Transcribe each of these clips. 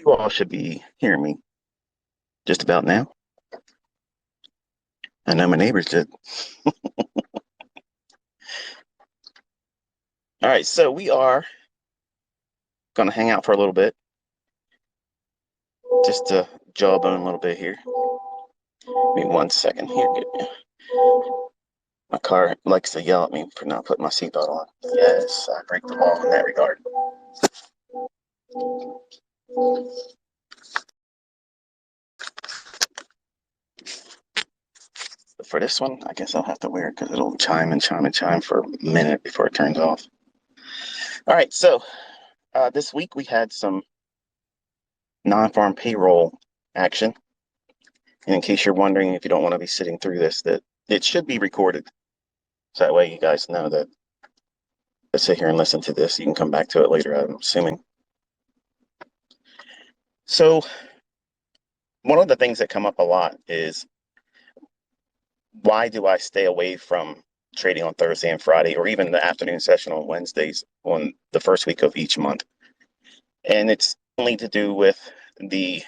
You all should be hearing me just about now. I know my neighbors did. All right, so we are going to hang out for a little bit, just to jawbone a little bit here. Give me 1 second here. My car likes to yell at me for not putting my seatbelt on. Yes, I break the law in that regard. But for this one, I guess I'll have to wear it because it'll chime and chime and chime for a minute before it turns off. All right, so this week we had some non-farm payroll action. And in case you're wondering, if you don't want to be sitting through this, that it should be recorded. So that way you guys know that let's sit here and listen to this. You can come back to it later, I'm assuming. So one of the things that come up a lot is, why do I stay away from trading on Thursday and Friday, or even the afternoon session on Wednesdays on the first week of each month? And it's only to do with the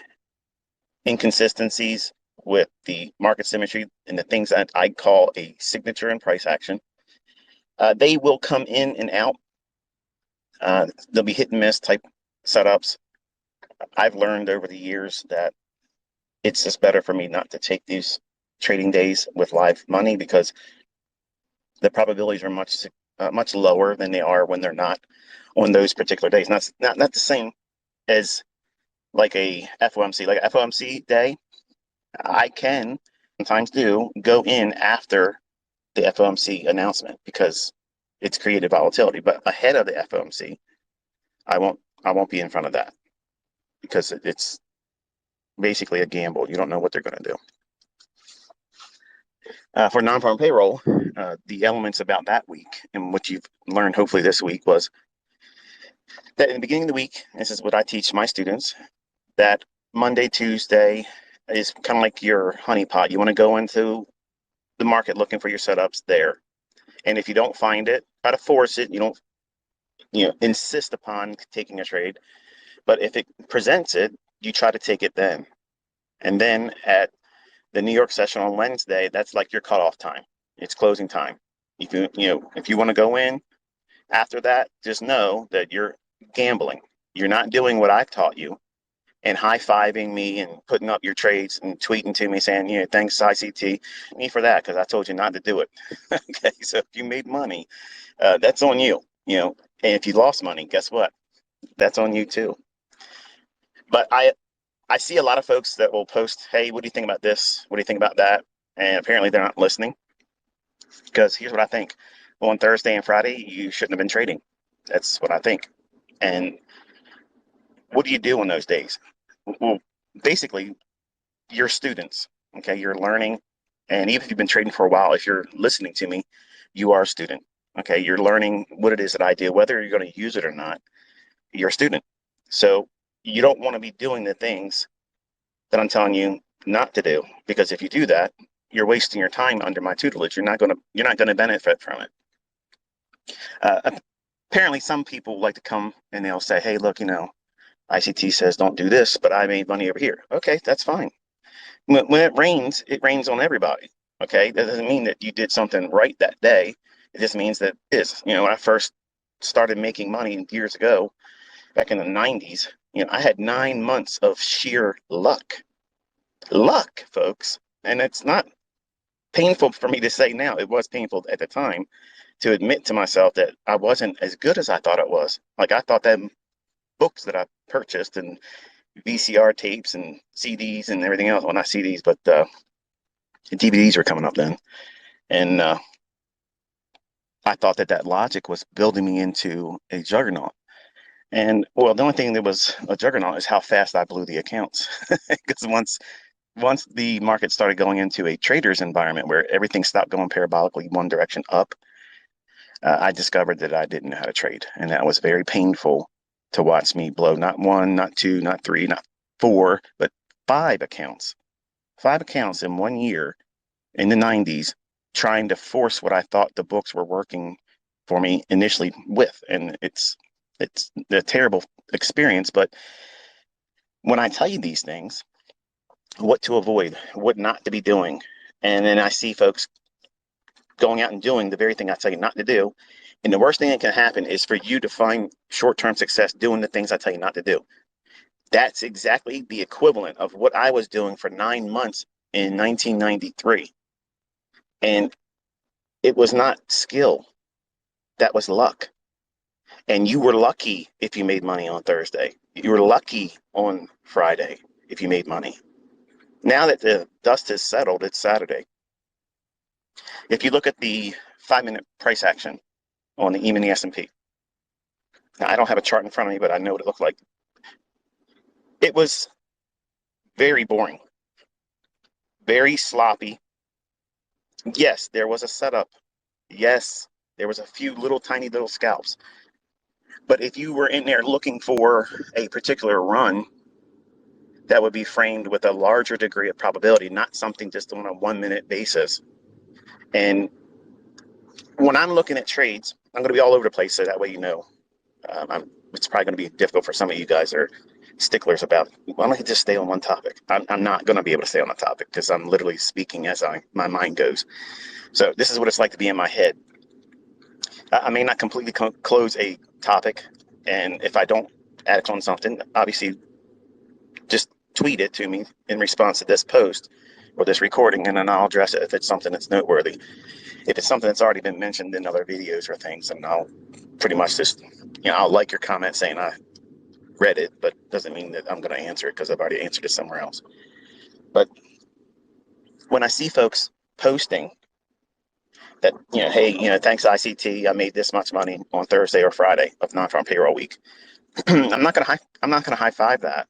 inconsistencies with the market symmetry and the things that I call a signature and price action. They will come in and out. They'll be hit and miss type setups. I've learned over the years that it's just better for me not to take these trading days with live money, because the probabilities are much lower than they are when they're not on those particular days. Not the same as like a FOMC. Like a FOMC day, I can sometimes go in after the FOMC announcement because it's created volatility. But ahead of the FOMC, I won't be in front of that, because it's basically a gamble. You don't know what they're going to do. For non-farm payroll, the elements about that week, and what you've learned hopefully this week, was that in the beginning of the week, this is what I teach my students, that Monday, Tuesday is kind of like your honeypot. You want to go into the market looking for your setups there. And if you don't find it, try to force it. You don't insist upon taking a trade. But if it presents it, you try to take it then. And then at the New York session on Wednesday, that's like your cutoff time. It's closing time. If you want to go in after that, just know that you're gambling. You're not doing what I've taught you and high-fiving me and putting up your trades and tweeting to me saying, thanks ICT, me for that, because I told you not to do it. Okay, so if you made money, that's on you. And if you lost money, guess what? That's on you too. But I see a lot of folks that will post, hey, what do you think about this? What do you think about that? And apparently they're not listening, because here's what I think. Well, on Thursday and Friday, you shouldn't have been trading. That's what I think. And what do you do on those days? Well, basically, you're students, okay? You're learning. And even if you've been trading for a while, if you're listening to me, you are a student, okay? You're learning what it is that I do, whether you're going to use it or not. You're a student. So you don't want to be doing the things that I'm telling you not to do, because if you do that, you're wasting your time under my tutelage. You're not going to benefit from it. Apparently, some people like to come and they'll say, hey, look, ICT says don't do this, but I made money over here. Okay, that's fine. When it rains on everybody. Okay, that doesn't mean that you did something right that day. It just means that when I first started making money years ago, back in the 90s, I had 9 months of sheer luck, folks. And it's not painful for me to say now. It was painful at the time to admit to myself that I wasn't as good as I thought it was. Like, I thought that books that I purchased and VCR tapes and CDs and everything else, well, not CDs, but DVDs were coming up then. And I thought that logic was building me into a juggernaut. And well, the only thing that was a juggernaut is how fast I blew the accounts. Because once the market started going into a trader's environment where everything stopped going parabolically one direction up, I discovered that I didn't know how to trade. And that was very painful to watch me blow not 1, not 2, not 3, not 4, but 5 accounts. 5 accounts in 1 year in the 90s, trying to force what I thought the books were working for me initially with. And it's a terrible experience, but when I tell you these things, what to avoid, what not to be doing, and then I see folks going out and doing the very thing I tell you not to do. And the worst thing that can happen is for you to find short-term success doing the things I tell you not to do. That's exactly the equivalent of what I was doing for 9 months in 1993. And it was not skill, that was luck. And you were lucky if you made money on Thursday. You were lucky on Friday if you made money. Now that the dust has settled, it's Saturday. If you look at the 5-minute price action on the E-mini S&P, now I don't have a chart in front of me, but I know what it looked like. It was very boring, very sloppy. Yes, there was a setup. Yes, there was a few little tiny little scalps. But if you were in there looking for a particular run, that would be framed with a larger degree of probability, not something just on a 1-minute basis. And when I'm looking at trades, I'm going to be all over the place, so that way you know. It's probably going to be difficult for some of you guys that are sticklers about, why don't you just stay on one topic? I'm not going to be able to stay on a topic because I'm literally speaking as my mind goes. So this is what it's like to be in my head. I may not completely close a topic, and if I don't act on something, obviously just tweet it to me in response to this post or this recording, and then I'll address it if it's something that's noteworthy. If it's something that's already been mentioned in other videos or things, and I'll pretty much just, I'll like your comment saying I read it, but doesn't mean that I'm going to answer it because I've already answered it somewhere else. But when I see folks posting that, hey, thanks ICT, I made this much money on Thursday or Friday of non-farm payroll week. I'm not gonna high five that.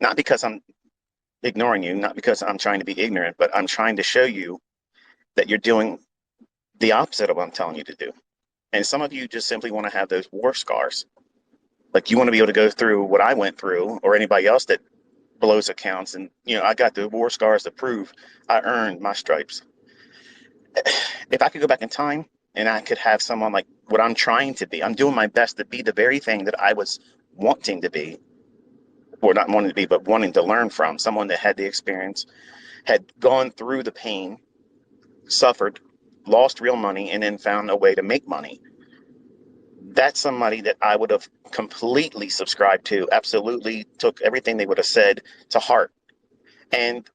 Not because I'm ignoring you, not because I'm trying to be ignorant, but I'm trying to show you that you're doing the opposite of what I'm telling you to do. And some of you just simply want to have those war scars. Like you want to be able to go through what I went through, or anybody else that blows accounts, and I got the war scars to prove I earned my stripes. If I could go back in time and I could have someone like what I'm trying to be, I'm doing my best to be the very thing that I was wanting to be, or not wanting to be, but wanting to learn from, someone that had the experience, had gone through the pain, suffered, lost real money, and then found a way to make money. That's somebody that I would have completely subscribed to, absolutely took everything they would have said to heart. And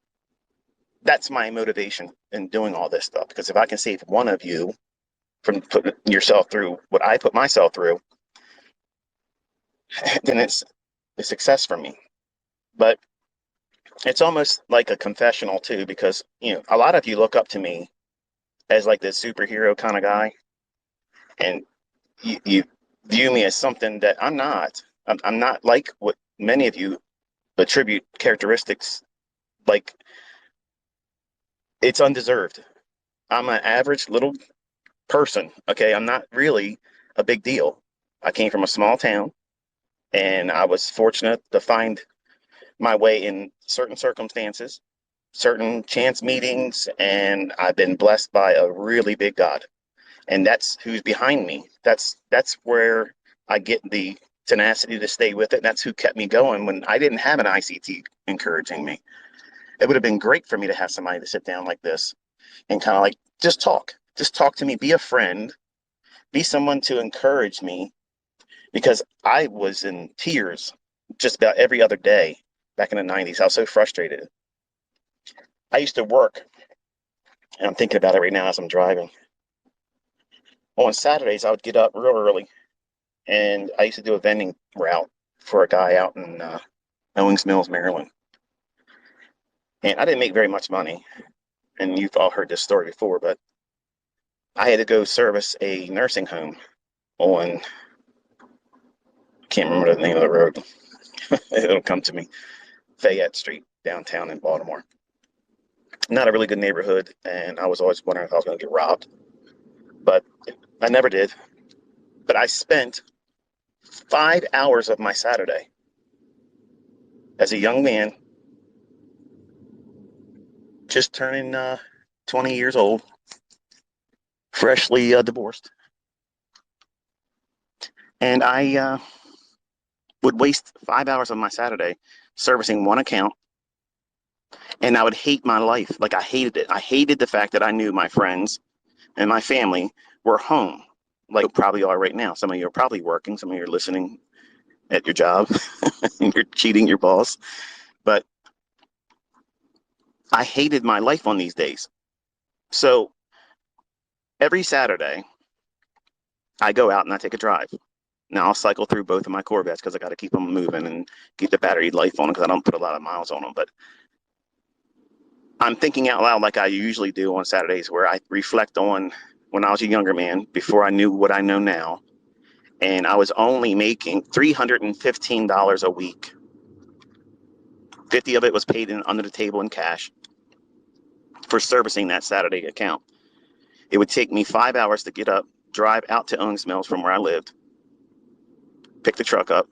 that's my motivation in doing all this stuff, because if I can save one of you from putting yourself through what I put myself through, then it's a success for me. But it's almost like a confessional too, because a lot of you look up to me as like this superhero kind of guy, and you view me as something that I'm not. I'm not like what many of you attribute characteristics like. It's undeserved. I'm an average little person. Okay, I'm not really a big deal. I came from a small town, and I was fortunate to find my way in certain circumstances, certain chance meetings, and I've been blessed by a really big God. And that's who's behind me. That's where I get the tenacity to stay with it. That's who kept me going when I didn't have an ICT encouraging me. It would have been great for me to have somebody to sit down like this and kind of like just talk to me, be a friend, be someone to encourage me, because I was in tears just about every other day back in the 90s. I was so frustrated. I used to work, and I'm thinking about it right now as I'm driving. On Saturdays, I would get up real early, and I used to do a vending route for a guy out in Owings Mills, Maryland. And I didn't make very much money, and you've all heard this story before, but I had to go service a nursing home on, I can't remember the name of the road. It'll come to me. Fayette Street, downtown in Baltimore. Not a really good neighborhood, and I was always wondering if I was going to get robbed, but I never did. But I spent 5 hours of my Saturday as a young man, just turning 20 years old, freshly divorced. And I would waste 5 hours of my Saturday servicing one account, and I would hate my life. Like, I hated it. I hated the fact that I knew my friends and my family were home, like you probably are right now. Some of you are probably working, some of you are listening at your job and you're cheating your boss. But I hated my life on these days. So every Saturday, I go out and I take a drive. Now I'll cycle through both of my Corvettes because I got to keep them moving and keep the battery life on them because I don't put a lot of miles on them. But I'm thinking out loud like I usually do on Saturdays, where I reflect on when I was a younger man, before I knew what I know now. And I was only making $315 a week. 50 of it was paid in under the table in cash for servicing that Saturday account. It would take me 5 hours to get up, drive out to Owings Mills from where I lived, pick the truck up,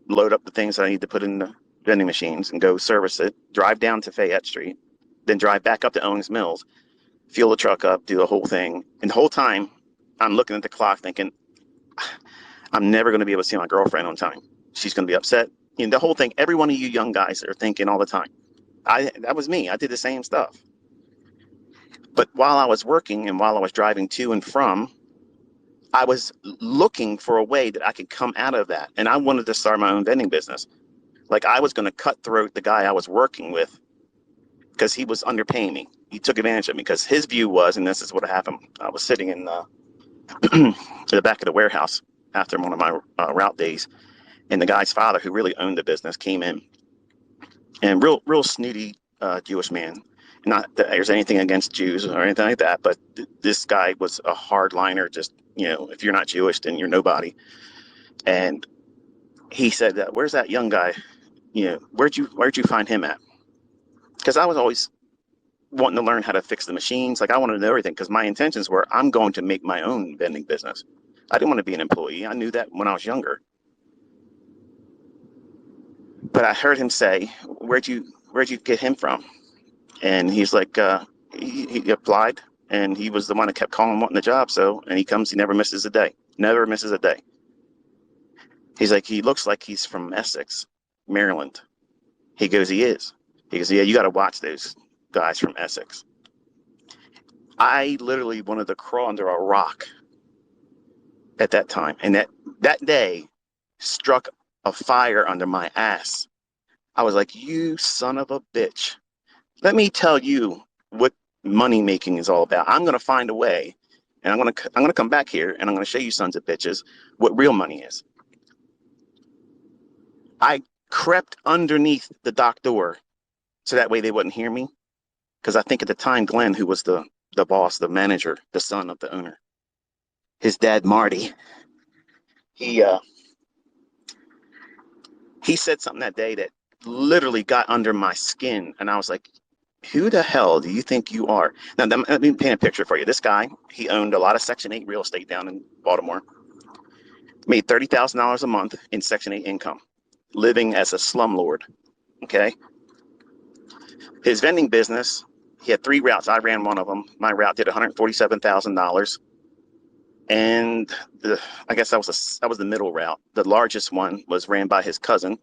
load up the things that I need to put in the vending machines and go service it, drive down to Fayette Street, then drive back up to Owings Mills, fuel the truck up, do the whole thing. And the whole time, I'm looking at the clock thinking, I'm never going to be able to see my girlfriend on time. She's going to be upset. You know, the whole thing, every one of you young guys are thinking all the time. That was me. I did the same stuff. But while I was working and while I was driving to and from, I was looking for a way that I could come out of that. And I wanted to start my own vending business. Like, I was going to cutthroat the guy I was working with because he was underpaying me. He took advantage of me because his view was, and this is what happened. I was sitting in the back of the warehouse after one of my route days, and the guy's father, who really owned the business, came in, and real snooty Jewish man. Not that there's anything against Jews or anything like that, but this guy was a hardliner. Just, if you're not Jewish, then you're nobody. And he said, "Where's that young guy? Where'd you find him at?" Because I was always wanting to learn how to fix the machines. Like, I wanted to know everything because my intentions were, I'm going to make my own vending business. I didn't want to be an employee. I knew that when I was younger. But I heard him say, where'd you get him from? And he's like, he applied, and he was the one that kept calling wanting the job. So, and he comes, he never misses a day. Never misses a day. He's like, he looks like he's from Essex, Maryland. He goes, he is. He goes, yeah, you got to watch those guys from Essex. I literally wanted to crawl under a rock at that time. And that day struck a fire under my ass. I was like, you son of a bitch. Let me tell you what money making is all about. I'm going to find a way, and I'm going to come back here, and I'm going to show you sons of bitches what real money is. I crept underneath the dock door so that way they wouldn't hear me. Because I think at the time, Glenn, who was the boss, the manager, the son of the owner, his dad, Marty, he said something that day that literally got under my skin. And I was like, who the hell do you think you are? Now, let me paint a picture for you. This guy, he owned a lot of Section 8 real estate down in Baltimore, made $30,000 a month in Section 8 income, living as a slumlord, okay? His vending business, he had 3 routes. I ran one of them. My route did $147,000. And I guess that was the middle route. The largest one was ran by his cousin.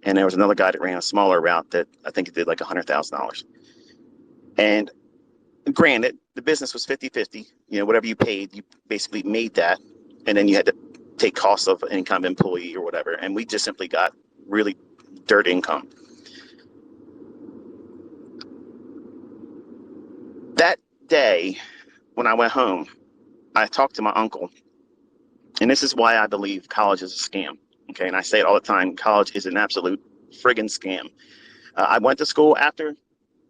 And there was another guy that ran a smaller route that I think it did like $100,000. And granted, the business was 50-50. Whatever you paid, you basically made that. And then you had to take costs of any kind of employee or whatever. And we just simply got really dirt income. That day, when I went home, I talked to my uncle. And this is why I believe college is a scam. Okay. And I say it all the time. College is an absolute friggin' scam. I went to school after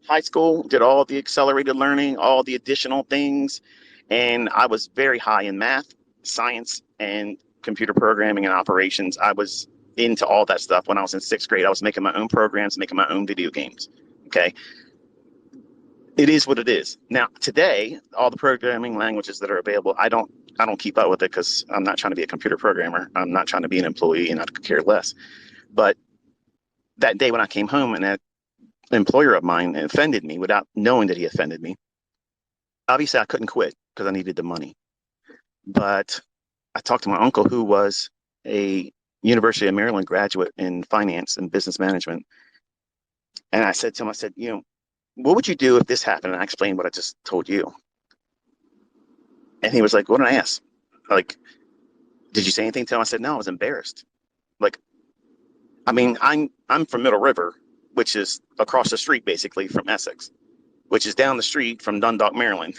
high school, did all the accelerated learning, all the additional things. And I was very high in math, science, and computer programming and operations. I was into all that stuff. When I was in 6th grade, I was making my own programs, making my own video games. Okay. It is what it is. Now, today, all the programming languages that are available, I don't keep up with it because I'm not trying to be a computer programmer. I'm not trying to be an employee, and I could care less. But that day when I came home and that employer of mine offended me without knowing that he offended me, obviously I couldn't quit because I needed the money. But I talked to my uncle, who was a University of Maryland graduate in finance and business management. And I said to him, I said, what would you do if this happened? And I explained what I just told you. And he was like, what did I ask? Like, did you say anything to him? I said, no, I was embarrassed. Like, I mean, I'm from Middle River, which is across the street basically from Essex, which is down the street from Dundalk, Maryland.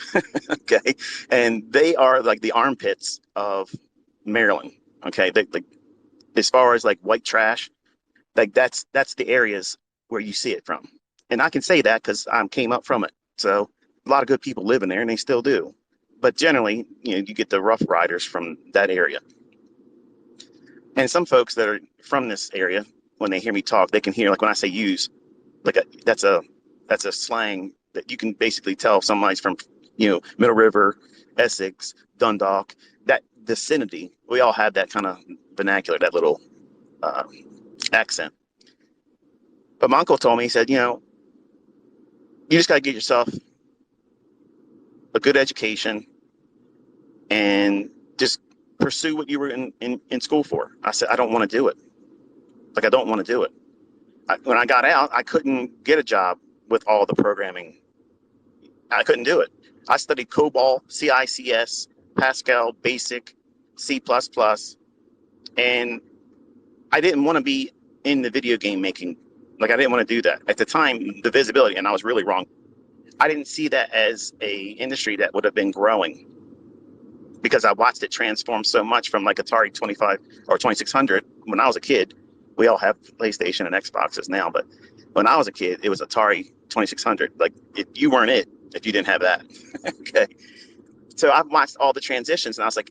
Okay. And they are like the armpits of Maryland. Okay. Like, as far as like white trash, like that's the areas where you see it from. And I can say that because I came up from it. So a lot of good people live in there and they still do. But generally, you get the Rough Riders from that area. And some folks that are from this area, when they hear me talk, they can hear, like when I say use, like that's a slang that you can basically tell if somebody's from, Middle River, Essex, Dundalk, that vicinity. We all have that kind of vernacular, that little accent. But my uncle told me, he said, you just got to get yourself a good education and just pursue what you were in school for. I said, I don't want to do it. Like, I don't want to do it. When I got out, I couldn't get a job with all the programming. I couldn't do it. I studied COBOL, CICS, Pascal, Basic, C++, and I didn't want to be in the video game making. Like, I didn't want to do that. At the time, the visibility, and I was really wrong, I didn't see that as a industry that would have been growing, because I watched it transform so much from like Atari 25 or 2600 when I was a kid. We all have PlayStation and Xboxes now, but when I was a kid, it was Atari 2600. Like, if you weren't it, if you didn't have that. Okay. So I've watched all the transitions and I was like,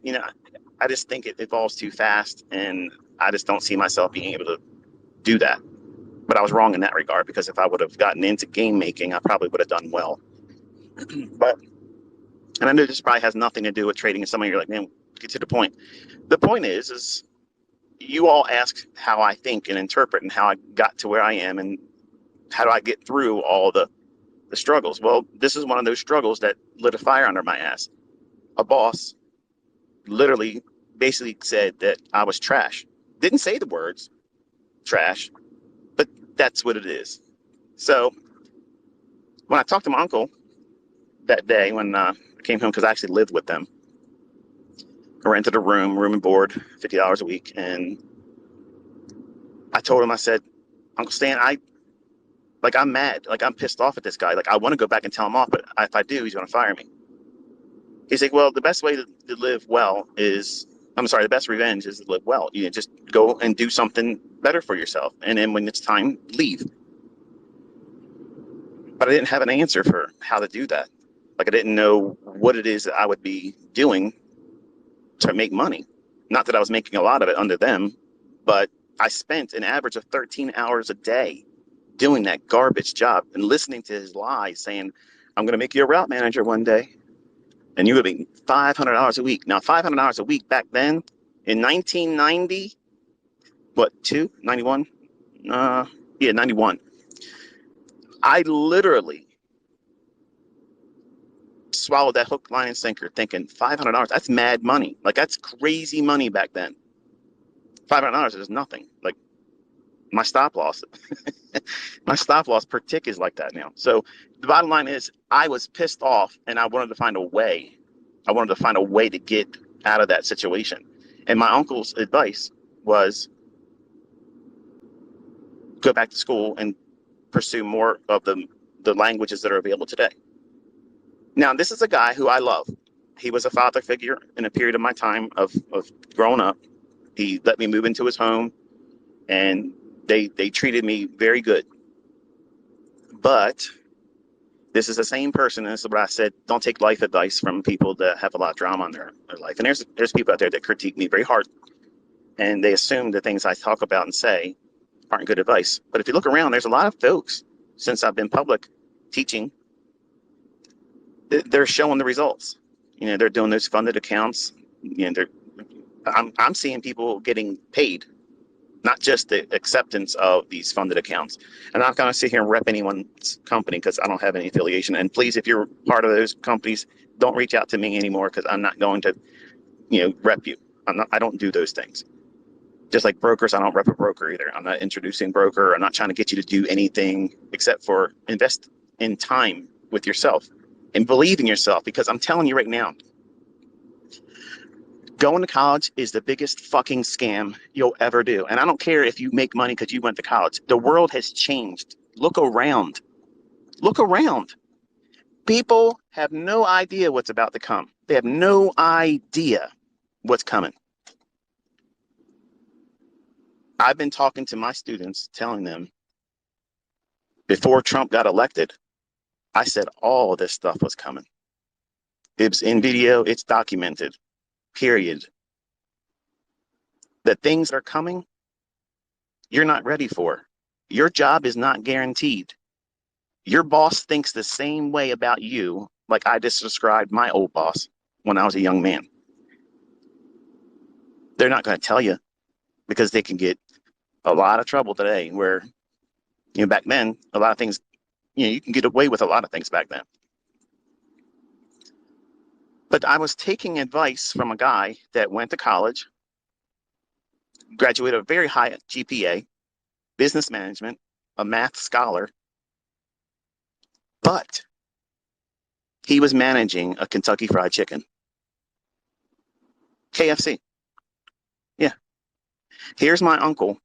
I just think it evolves too fast and I just don't see myself being able to do that. But I was wrong in that regard, because if I would have gotten into game making, I probably would have done well. But, and I know this probably has nothing to do with trading, and some of you are like, man, get to the point. The point is you all ask how I think and interpret and how I got to where I am and how do I get through all the struggles. Well, this is one of those struggles that lit a fire under my ass. A boss literally basically said that I was trash. Didn't say the words trash, but that's what it is. So when I talked to my uncle that day when I came home, because I actually lived with them, I rented a room and board, $50 a week. And I told him, I said, Uncle Stan, I'm mad. Like, I'm pissed off at this guy. Like, I want to go back and tell him off, but if I do, he's going to fire me. He's like, well, the best way to live well is, the best revenge is to live well. Just go and do something better for yourself. And then when it's time, leave. But I didn't have an answer for how to do that. Like, I didn't know what it is that I would be doing to make money. Not that I was making a lot of it under them, but I spent an average of 13 hours a day doing that garbage job and listening to his lies, saying, I'm going to make you a route manager one day and you would be $500 a week. Now, $500 a week back then in 1990, 91? 91. I literally swallowed that hook, line, and sinker thinking $500, that's mad money. Like, that's crazy money back then. $500 is nothing. Like, my stop loss, my stop loss per tick is like that now. So the bottom line is I was pissed off and I wanted to find a way. I wanted to find a way to get out of that situation. And my uncle's advice was go back to school and pursue more of the languages that are available today. Now, this is a guy who I love. He was a father figure in a period of my time of growing up. He let me move into his home and they treated me very good. But this is the same person, and this is what I said, don't take life advice from people that have a lot of drama in their life. And there's people out there that critique me very hard, and they assume the things I talk about and say aren't good advice. But if you look around, there's a lot of folks, since I've been public teaching, they're showing the results. They're doing those funded accounts. I'm seeing people getting paid, not just the acceptance of these funded accounts. And I'm not going to sit here and rep anyone's company because I don't have any affiliation. And please, if you're part of those companies, don't reach out to me anymore because I'm not going to, rep you. I don't do those things. Just like brokers, I don't rep a broker either. I'm not introducing broker. I'm not trying to get you to do anything except for invest in time with yourself and believe in yourself, because I'm telling you right now, going to college is the biggest fucking scam you'll ever do. And I don't care if you make money because you went to college. The world has changed. Look around. Look around. People have no idea what's about to come. They have no idea what's coming. I've been talking to my students, telling them before Trump got elected, I said all of this stuff was coming. It's in video, it's documented, period. The things that are coming, you're not ready for. Your job is not guaranteed. Your boss thinks the same way about you, like I just described my old boss when I was a young man. They're not going to tell you because they can get a lot of trouble today, where, you know, back then, a lot of things, you know, you can get away with a lot of things back then. But I was taking advice from a guy that went to college, graduated a very high GPA, business management, a math scholar, but he was managing a Kentucky Fried Chicken. KFC. Yeah. Here's my uncle,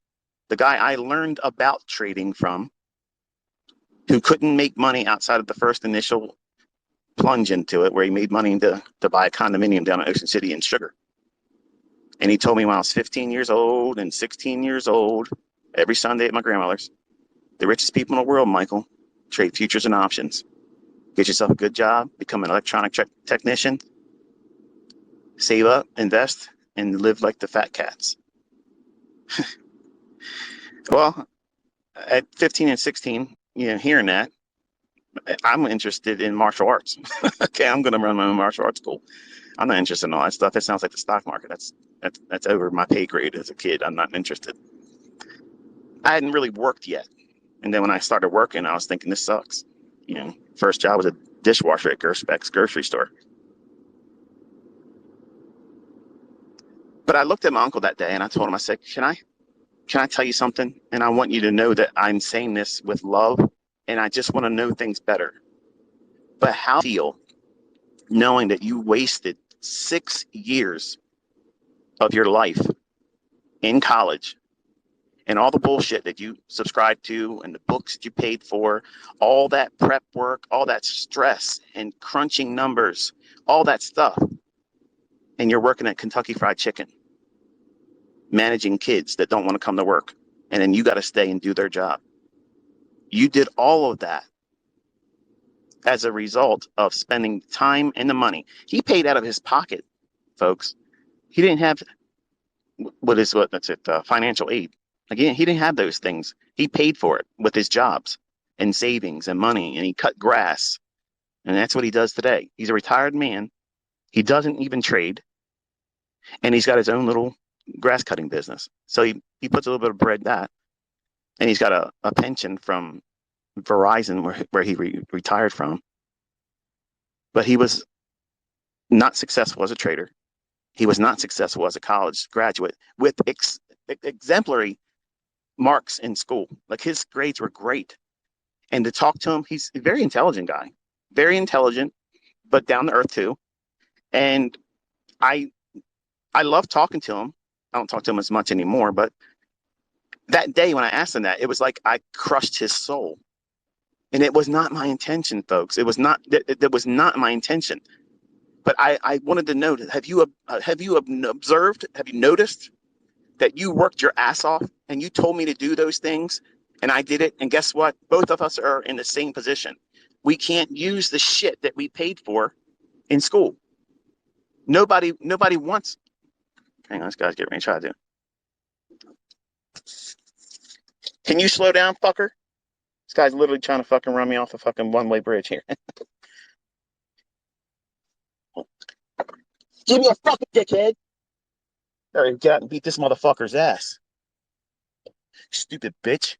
the guy I learned about trading from, who couldn't make money outside of the first initial plunge into it, where he made money to buy a condominium down in Ocean City in Sugar. And he told me when I was 15 years old and 16 years old, every Sunday at my grandmother's, the richest people in the world, Michael, trade futures and options. Get yourself a good job, become an electronic technician, save up, invest, and live like the fat cats. Well, at 15 and 16, you know, hearing that, I'm interested in martial arts. Okay, I'm going to run my own martial arts school. I'm not interested in all that stuff. It sounds like the stock market. That's over my pay grade as a kid. I'm not interested. I hadn't really worked yet. And then when I started working, I was thinking, this sucks. You know, first job was a dishwasher at Gerspec's grocery store. But I looked at my uncle that day and I told him, I said, can I tell you something? And I want you to know that I'm saying this with love, and I just want to know things better. But how do you feel knowing that you wasted 6 years of your life in college, and all the bullshit that you subscribed to and the books that you paid for, all that prep work, all that stress and crunching numbers, all that stuff, and you're working at Kentucky Fried Chicken, managing kids that don't want to come to work, and then you got to stay and do their job. You did all of that as a result of spending time and the money. He paid out of his pocket, folks. He didn't have financial aid. Again, he didn't have those things. He paid for it with his jobs and savings and money, and he cut grass. And that's what he does today. He's a retired man. He doesn't even trade. And he's got his own little grass cutting business. So he puts a little bit of bread that. And he's got a pension from Verizon where he retired from. But he was not successful as a trader. He was not successful as a college graduate with exemplary marks in school. Like, his grades were great. And to talk to him, he's a very intelligent guy, very intelligent, but down to earth too. And I love talking to him. I don't talk to him as much anymore, but that day when I asked him that, it was like I crushed his soul. And it was not my intention, folks. It was not, that was not my intention. But I wanted to know, have you observed, have you noticed that you worked your ass off and you told me to do those things and I did it? And guess what? Both of us are in the same position. We can't use the shit that we paid for in school. Nobody wants. Hang on, this guy's getting ready to try to do. Can you slow down, fucker? This guy's literally trying to fucking run me off a fucking one-way bridge here. Give me a fucking dickhead. All right, get out and beat this motherfucker's ass. Stupid bitch.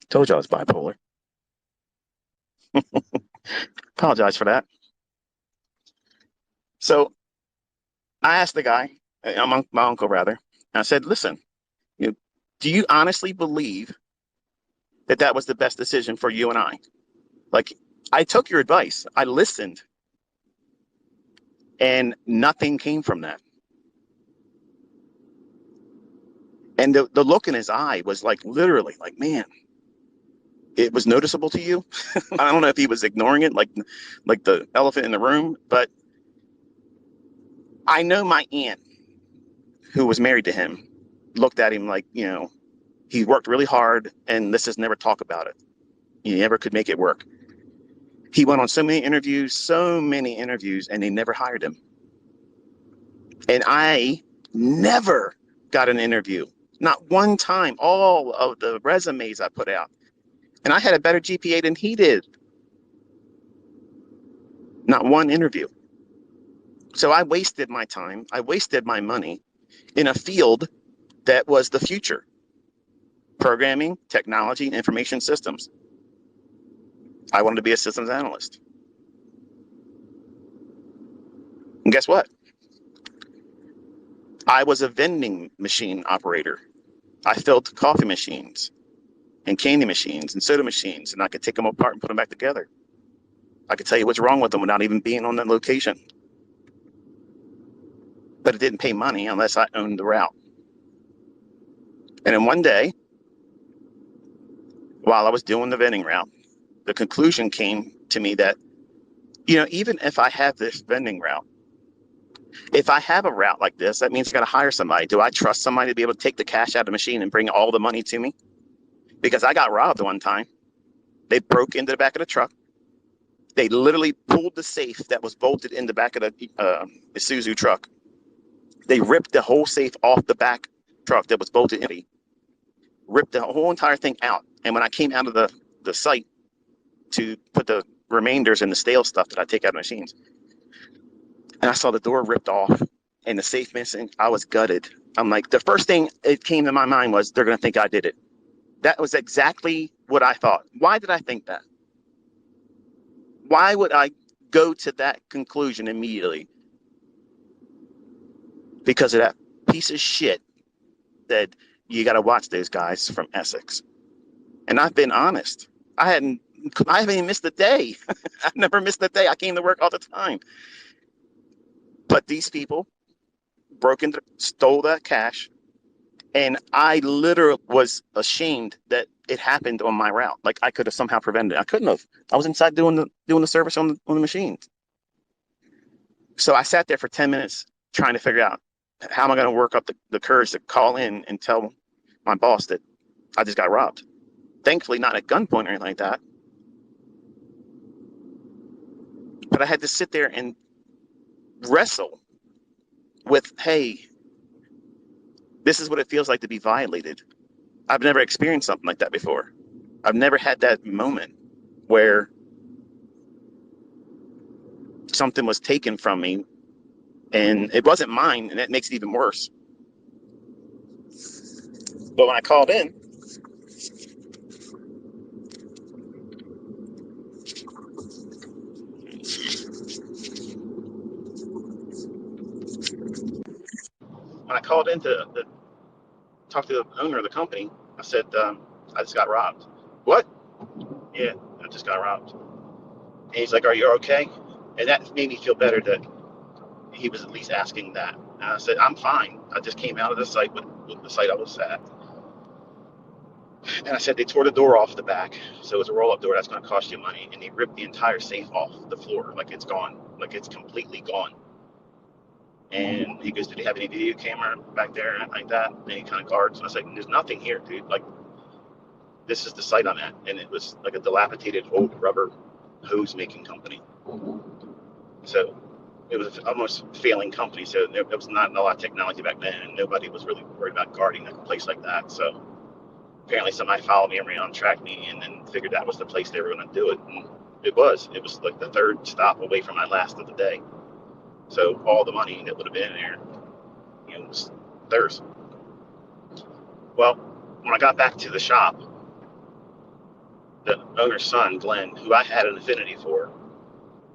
Told you I was bipolar. Apologize for that. So I asked the guy, my uncle rather. And I said, listen, you know, do you honestly believe that that was the best decision for you and I? Like, I took your advice, I listened, and nothing came from that. And the look in his eye was like, literally, like, man, it was noticeable to you. I don't know if he was ignoring it, like the elephant in the room, but I know my aunt, who was married to him, looked at him like, you know, he worked really hard and let's just never talk about it. He never could make it work. He went on so many interviews, and they never hired him. And I never got an interview, not one time, all of the resumes I put out. And I had a better GPA than he did. Not one interview. So I wasted my time. I wasted my money in a field that was the future. Programming, technology, and information systems. I wanted to be a systems analyst. And guess what? I was a vending machine operator. I filled coffee machines and candy machines and soda machines, and I could take them apart and put them back together. I could tell you what's wrong with them without even being on that location. But it didn't pay money unless I owned the route. And then one day, while I was doing the vending route, the conclusion came to me that, you know, even if I have this vending route, if I have a route like this, that means I got to hire somebody. Do I trust somebody to be able to take the cash out of the machine and bring all the money to me? Because I got robbed one time. They broke into the back of the truck. They literally pulled the safe that was bolted in the back of the Isuzu truck. They ripped the whole safe off the back truck that was bolted in. Ripped the whole entire thing out. And when I came out of the site to put the remainders and the stale stuff that I take out of machines, and I saw the door ripped off and the safe missing, I was gutted. I'm like, the first thing it came to my mind was, they're going to think I did it. That was exactly what I thought. Why did I think that? Why would I go to that conclusion immediately? Because of that piece of shit that you got to watch those guys from Essex. And I've been honest. I haven't even missed a day. I've never missed a day. I came to work all the time. But these people broke into, stole that cash, and I literally was ashamed that it happened on my route. Like, I could have somehow prevented it. I couldn't have. I was inside doing the service on the machines. So I sat there for 10 minutes trying to figure out, how am I going to work up the courage to call in and tell my boss that I just got robbed. Thankfully, not at gunpoint or anything like that. But I had to sit there and wrestle with, hey, this is what it feels like to be violated. I've never experienced something like that before. I've never had that moment where something was taken from me and it wasn't mine, and that makes it even worse. But when I called in, to talk to the owner of the company, I said, I just got robbed. What? Yeah, I just got robbed. And he's like, are you okay? And that made me feel better that he was at least asking that. And I said, I'm fine. I just came out of the site with the site I was at. And I said, they tore the door off the back. So it's a roll-up door. That's going to cost you money. And they ripped the entire safe off the floor. Like, it's gone. Like, it's completely gone. And he goes, did he have any video camera back there and like that? Any kind of guards? And I was like, there's nothing here, dude. Like, this is the site I'm at. And it was like a dilapidated old rubber hose making company. So it was almost a failing company. So there was not a lot of technology back then, and nobody was really worried about guarding a place like that. So apparently somebody followed me around, tracked me, and then figured that was the place they were going to do it. And it was like the third stop away from my last of the day. So all the money that would have been in there, you know, was theirs. Well, when I got back to the shop, the owner's son, Glenn, who I had an affinity for,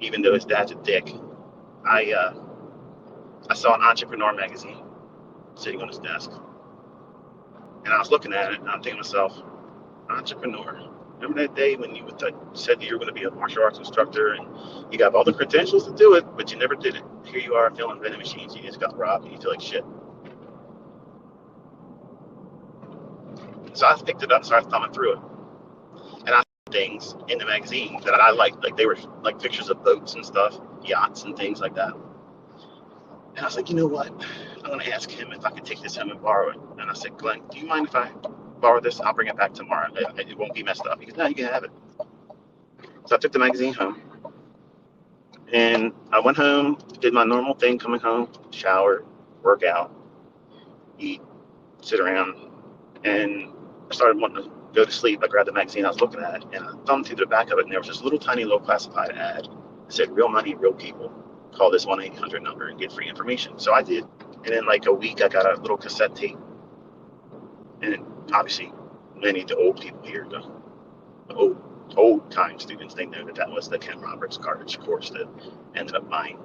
even though his dad's a dick, I saw an Entrepreneur magazine, sitting on his desk. And I was looking at it, and I'm thinking to myself, entrepreneur. Remember that day when you said that you were going to be a martial arts instructor and you got all the credentials to do it, but you never did it. Here you are filling vending machines. You just got robbed and you feel like shit. So I picked it up and started thumbing through it. And I saw things in the magazine that I liked. Like they were like pictures of boats and stuff, yachts and things like that. And I was like, you know what? I'm going to ask him if I could take this home and borrow it. And I said, Glenn, do you mind if I borrow this? I'll bring it back tomorrow. It won't be messed up. He goes, no, you can have it. So I took the magazine home. And I went home, did my normal thing, coming home, shower, work out, eat, sit around, and I started wanting to go to sleep. I grabbed the magazine, I was looking at it, and I thumbed through the back of it, and there was this little tiny low classified ad that said, real money, real people. Call this 1-800 number and get free information. So I did. And in like a week, I got a little cassette tape. And obviously, many of the old people here, the old time students, they know that was the Ken Roberts Cartridge course that ended up buying,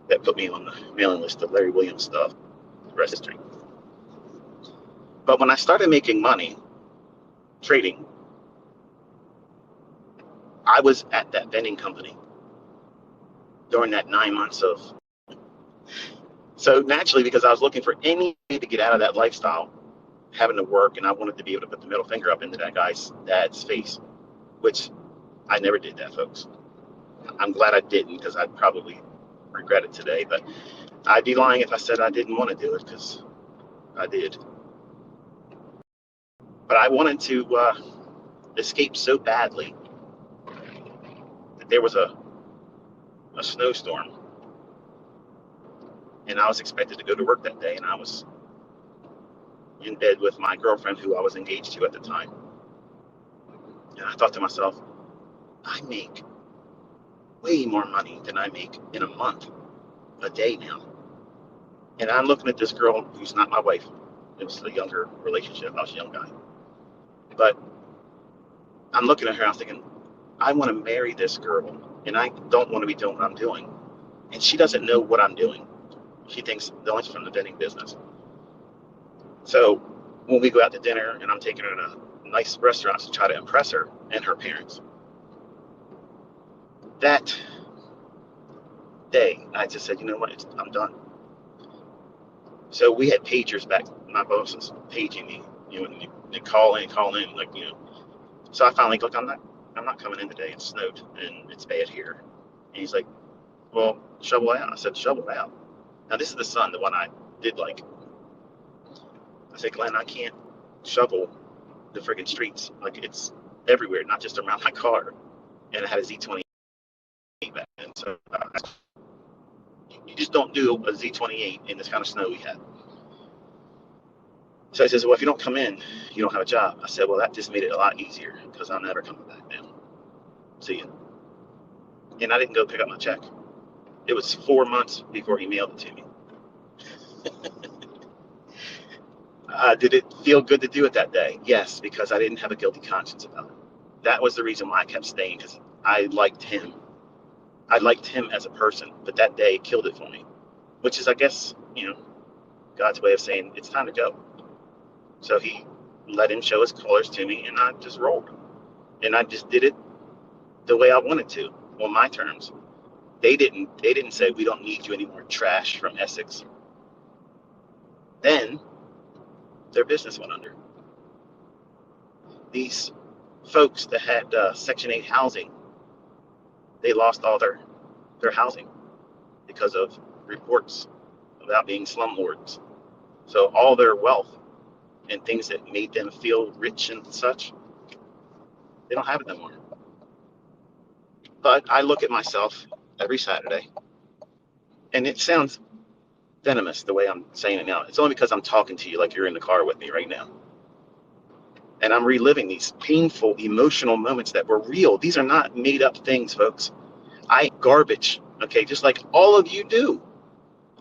that put me on the mailing list of Larry Williams stuff. The rest is history. But when I started making money trading, I was at that vending company during that 9 months of. So naturally, because I was looking for any way to get out of that lifestyle, having to work, and I wanted to be able to put the middle finger up into that guy's dad's face, which I never did that, folks. I'm glad I didn't, because I'd probably regret it today, but I'd be lying if I said I didn't want to do it, because I did. But I wanted to escape so badly that there was a snowstorm, and I was expected to go to work that day, and I was in bed with my girlfriend, who I was engaged to at the time. And I thought to myself, I make way more money than I make in a month, a day now. And I'm looking at this girl who's not my wife. It was a younger relationship. I was a young guy. But I'm looking at her, I'm thinking, I want to marry this girl, and I don't want to be doing what I'm doing. And she doesn't know what I'm doing. She thinks the only from the vending business. So when we go out to dinner and I'm taking her to nice restaurants to try to impress her and her parents, that day I just said, you know what, I'm done. So we had pagers back. My boss was paging me, and you call in, like, So I finally look, I'm not coming in today. It snowed and it's bad here. And he's like, well, shovel out. I said, shovel out. Now this is the son, the one I did like. I said, Glenn, I can't shovel the friggin' streets. Like, it's everywhere, not just around my car. And I had a Z28 back then. So you just don't do a Z28 in this kind of snow we had. So he says, well, if you don't come in, you don't have a job. I said, well, that just made it a lot easier, because I'm never coming back down. See you. And I didn't go pick up my check. It was 4 months before he mailed it to me. Did it feel good to do it that day? Yes, because I didn't have a guilty conscience about it. That was the reason why I kept staying, because I liked him. I liked him as a person, but that day killed it for me, which is, I guess, God's way of saying it's time to go. So he let him show his colors to me, and I just rolled. And I just did it the way I wanted to, on my terms. They didn't say, we don't need you anymore, trash from Essex. Then their business went under. These folks that had Section 8 housing, they lost all their housing because of reports about being slumlords. So all their wealth and things that made them feel rich and such, they don't have it anymore. But I look at myself every Saturday, and it sounds venomous the way I'm saying it now. It's only because I'm talking to you like you're in the car with me right now. And I'm reliving these painful, emotional moments that were real. These are not made up things, folks. I ate garbage, okay, just like all of you do.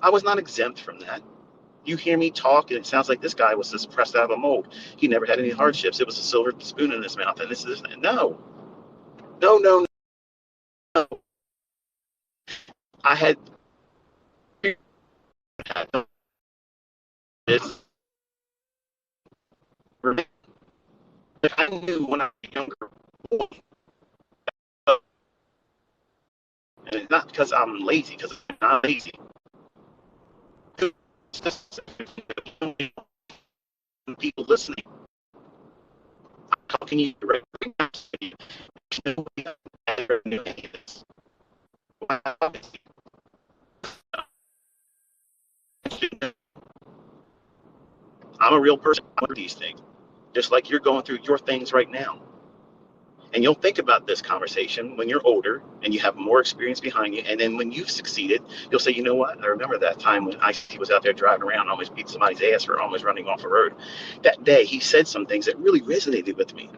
I was not exempt from that. You hear me talk, and it sounds like this guy was just pressed out of a mold. He never had any hardships. It was a silver spoon in his mouth, and this is no. I had this If I knew when I was younger, and it's not because I'm lazy, because I'm not lazy. People listening, how can you recognize me? I'm a real person. I'm through these things, just like you're going through your things right now. And you'll think about this conversation when you're older and you have more experience behind you. And then when you've succeeded, you'll say, you know what? I remember that time when ICT was out there driving around, almost beat somebody's ass for almost running off a road. That day, he said some things that really resonated with me.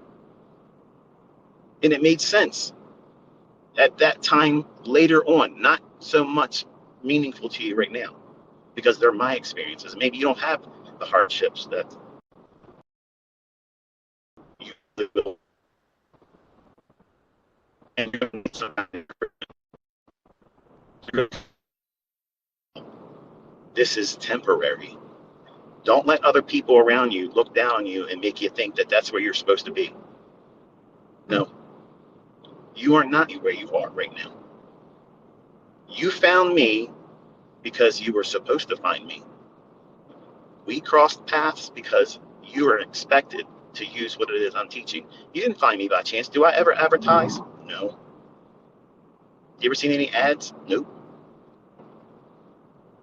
And it made sense at that time later on, not so much meaningful to you right now because they're my experiences. Maybe you don't have the hardships that you live with. And this is temporary. Don't let other people around you look down on you and make you think that that's where you're supposed to be. No, you are not where you are right now. You found me because you were supposed to find me. We crossed paths because you are expected to use what it is I'm teaching. You didn't find me by chance. Do I ever advertise? No. You ever seen any ads? Nope.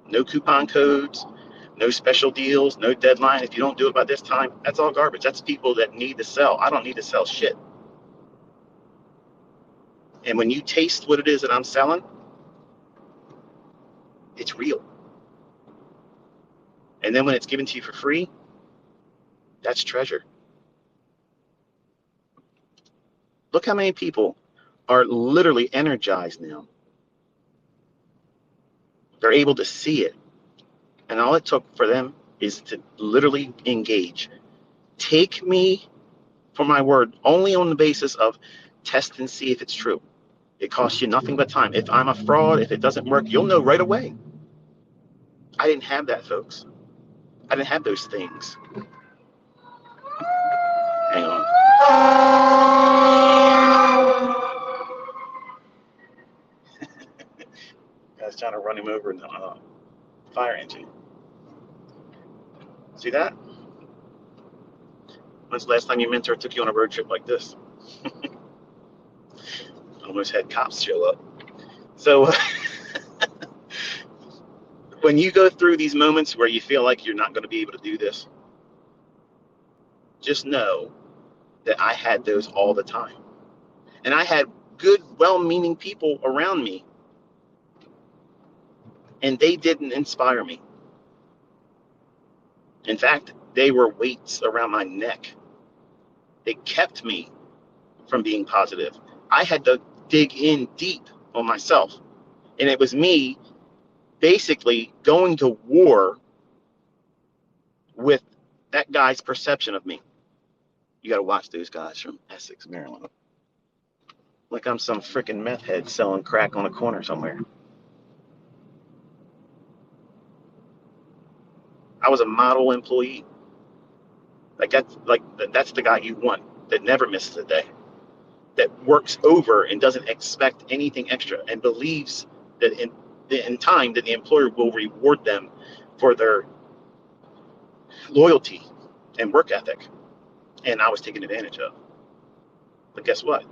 No coupon codes, no special deals, no deadline. If you don't do it by this time, that's all garbage. That's people that need to sell. I don't need to sell shit. And when you taste what it is that I'm selling, it's real. And then when it's given to you for free, that's treasure. Look how many people are literally energized now. They're able to see it. And all it took for them is to literally engage. Take me for my word only on the basis of test and see if it's true. It costs you nothing but time. If I'm a fraud, if it doesn't work, you'll know right away. I didn't have that, folks. I didn't have those things. Hang on. Guy's trying to run him over in the fire engine. See that? When's the last time your mentor took you on a road trip like this? Almost had cops show up. So when you go through these moments where you feel like you're not going to be able to do this, just know that I had those all the time. And I had good, well-meaning people around me, and they didn't inspire me. In fact, they were weights around my neck. They kept me from being positive. I had to dig in deep on myself. And it was me basically going to war with that guy's perception of me. You got to watch those guys from Essex, Maryland. Like I'm some freaking meth head selling crack on a corner somewhere. I was a model employee. That's the guy you want that never misses a day, that works over and doesn't expect anything extra and believes that in time that the employer will reward them for their loyalty and work ethic. And I was taken advantage of. But guess what?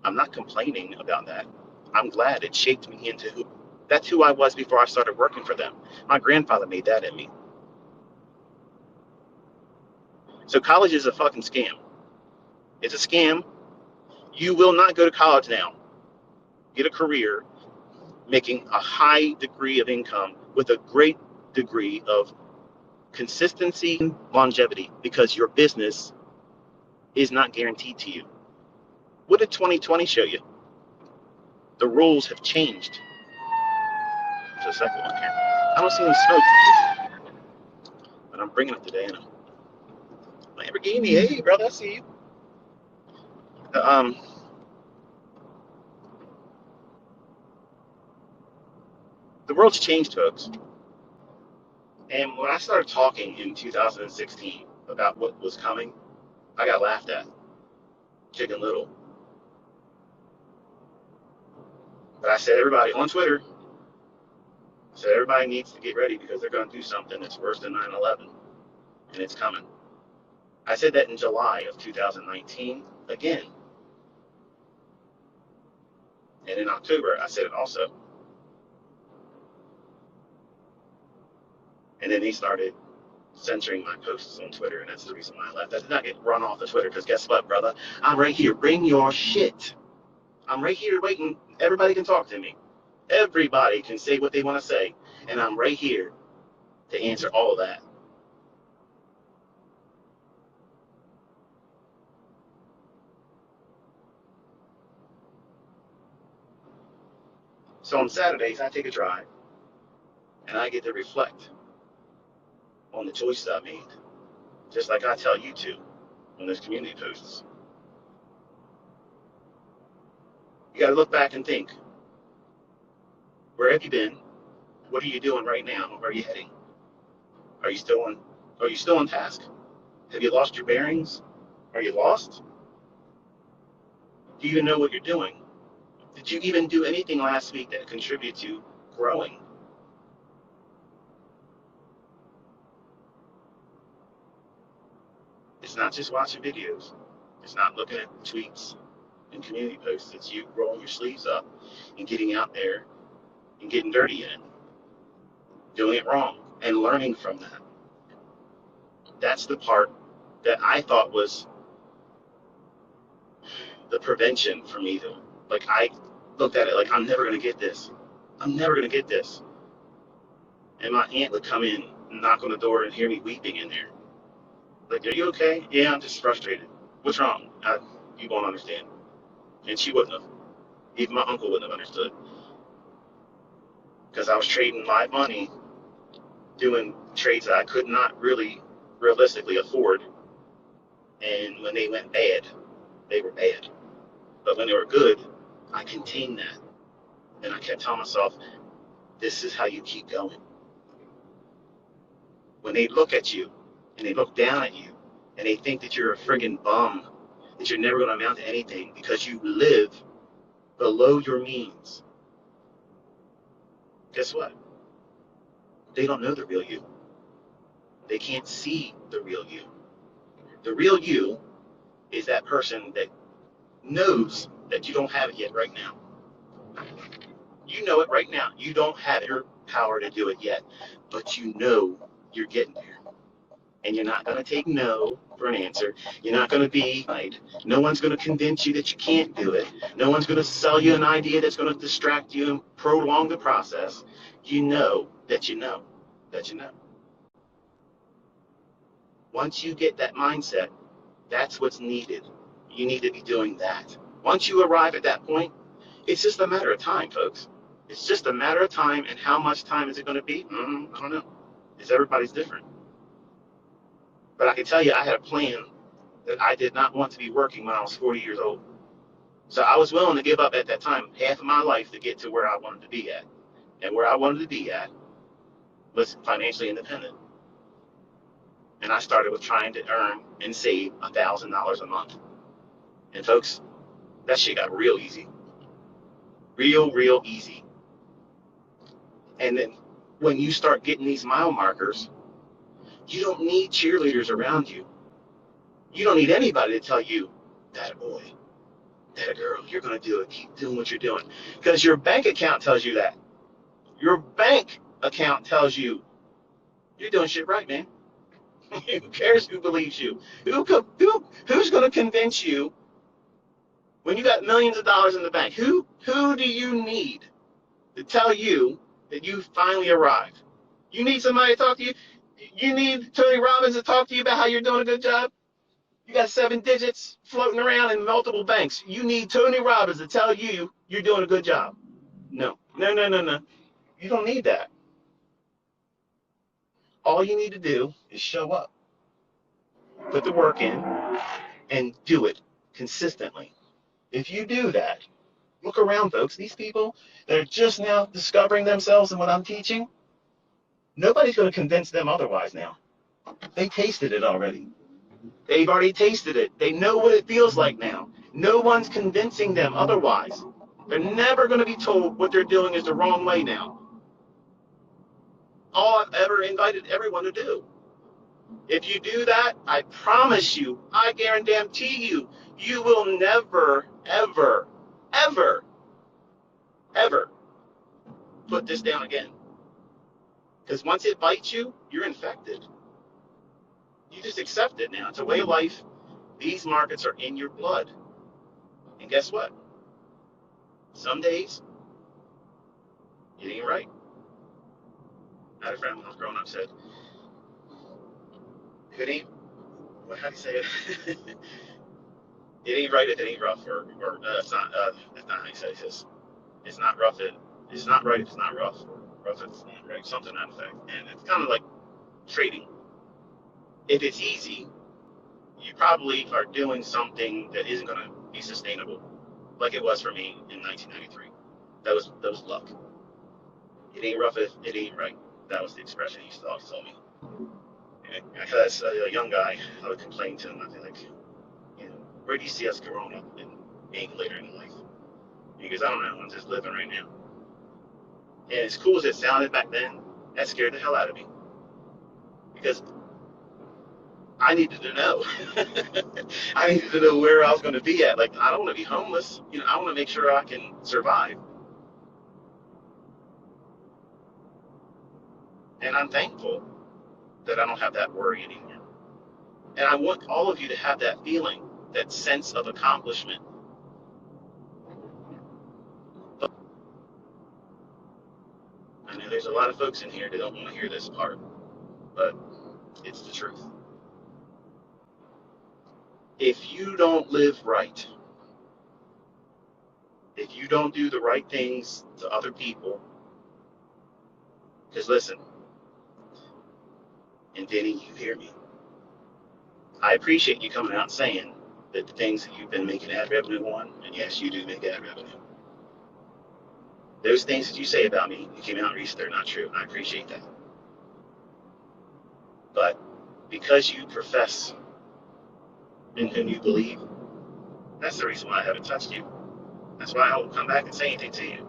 I'm not complaining about that. I'm glad it shaped me into that's who I was before I started working for them. My grandfather made that in me. So college is a fucking scam. It's a scam. You will not go to college now, get a career, making a high degree of income with a great degree of consistency and longevity, because your business is not guaranteed to you. What did 2020 show you? The rules have changed. There's a second one here. I don't see any smoke, but I'm bringing it today. And Lamborghini, hey brother, I see you. The world's changed, folks. And when I started talking in 2016, about what was coming, I got laughed at. Chicken Little. But I said, everybody on Twitter, I said, everybody needs to get ready because they're going to do something that's worse than 9/11, and it's coming. I said that in July of 2019 again. And in October, I said it also. And then he started censoring my posts on Twitter, and that's the reason why I left. I did not get run off the Twitter because guess what, brother? I'm right here. Bring your shit. I'm right here waiting. Everybody can talk to me. Everybody can say what they want to say, and I'm right here to answer all of that. So on Saturdays, I take a drive, and I get to reflect on the choices I made, just like I tell you to on those community posts. You got to look back and think, where have you been? What are you doing right now? Where are you heading? Are you still on task? Have you lost your bearings? Are you lost? Do you even know what you're doing? Did you even do anything last week that contributed to growing? It's not just watching videos. It's not looking at tweets and community posts. It's you rolling your sleeves up and getting out there and getting dirty in it, doing it wrong, and learning from that. That's the part that I thought was the prevention for me, though. Like, I looked at it like, I'm never going to get this. I'm never going to get this. And my aunt would come in and knock on the door and hear me weeping in there. Like, are you okay? Yeah, I'm just frustrated. What's wrong? You won't understand. And she wouldn't have. Even my uncle wouldn't have understood. Because I was trading live money, doing trades that I could not really realistically afford. And when they went bad, they were bad. But when they were good, I contained that. And I kept telling myself, this is how you keep going. When they look at you and they look down at you and they think that you're a friggin' bum, that you're never going to amount to anything because you live below your means, guess what? They don't know the real you. They can't see the real you. The real you is that person that knows that you don't have it yet right now. You know it right now. You don't have your power to do it yet, but you know you're getting there. And you're not going to take no for an answer. You're not going to be right. No one's going to convince you that you can't do it. No one's going to sell you an idea that's going to distract you and prolong the process. You know that you know that you know. Once you get that mindset, that's what's needed. You need to be doing that. Once you arrive at that point, it's just a matter of time, folks. It's just a matter of time, and how much time is it going to be? I don't know. It's everybody's different. But I can tell you, I had a plan that I did not want to be working when I was 40 years old. So I was willing to give up at that time half of my life to get to where I wanted to be at. And where I wanted to be at was financially independent. And I started with trying to earn and save $1,000 a month. And folks, that shit got real easy. Real easy. And then when you start getting these mile markers, you don't need cheerleaders around you. You don't need anybody to tell you, that boy, that girl, you're going to do it. Keep doing what you're doing. Because your bank account tells you that. Your bank account tells you, you're doing shit right, man. Who cares who believes you? Who's going to convince you when you got millions of dollars in the bank? Who do you need to tell you that you finally arrived? You need somebody to talk to you? You need Tony Robbins to talk to you about how you're doing a good job? You got 7 digits floating around in multiple banks. You need Tony Robbins to tell you you're doing a good job. No. You don't need that. All you need to do is show up, put the work in, and do it consistently. If you do that, look around, folks. These people that are just now discovering themselves in what I'm teaching, nobody's going to convince them otherwise now. They tasted it already. They've already tasted it. They know what it feels like now. No one's convincing them otherwise. They're never going to be told what they're doing is the wrong way now. All I've ever invited everyone to do. If you do that, I promise you, I guarantee you, you will never, ever, ever, ever put this down again. Because once it bites you, you're infected. You just accept it now. It's a way of life. These markets are in your blood. And guess what? Some days, it ain't right. I had a friend when I was growing up said, it ain't, well, how do you say it? It ain't right if it ain't rough, or that's not how you say it. He says, it's not rough, it's not right if it's not rough, or rough if it's not right, something to that effect. And it's kind of like trading. If it's easy, you probably are doing something that isn't going to be sustainable, like it was for me in 1993. That was luck. It ain't rough if it ain't right. That was the expression he used to always tell me. And as a young guy, I would complain to him. I'd be like, where do you see us growing up and being later in life? He goes, I don't know. I'm just living right now. And as cool as it sounded back then, that scared the hell out of me, because I needed to know. I needed to know where I was going to be at. Like, I don't want to be homeless. I want to make sure I can survive. And I'm thankful that I don't have that worry anymore. And I want all of you to have that feeling, that sense of accomplishment. But I know there's a lot of folks in here that don't want to hear this part, but it's the truth. If you don't live right, if you don't do the right things to other people, because listen, and Denny, you hear me, I appreciate you coming out and saying that the things that you've been making ad revenue on, and yes, you do make ad revenue. Those things that you say about me, you came out and researched, they're not true. I appreciate that. But because you profess in whom you believe, that's the reason why I haven't touched you. That's why I won't come back and say anything to you.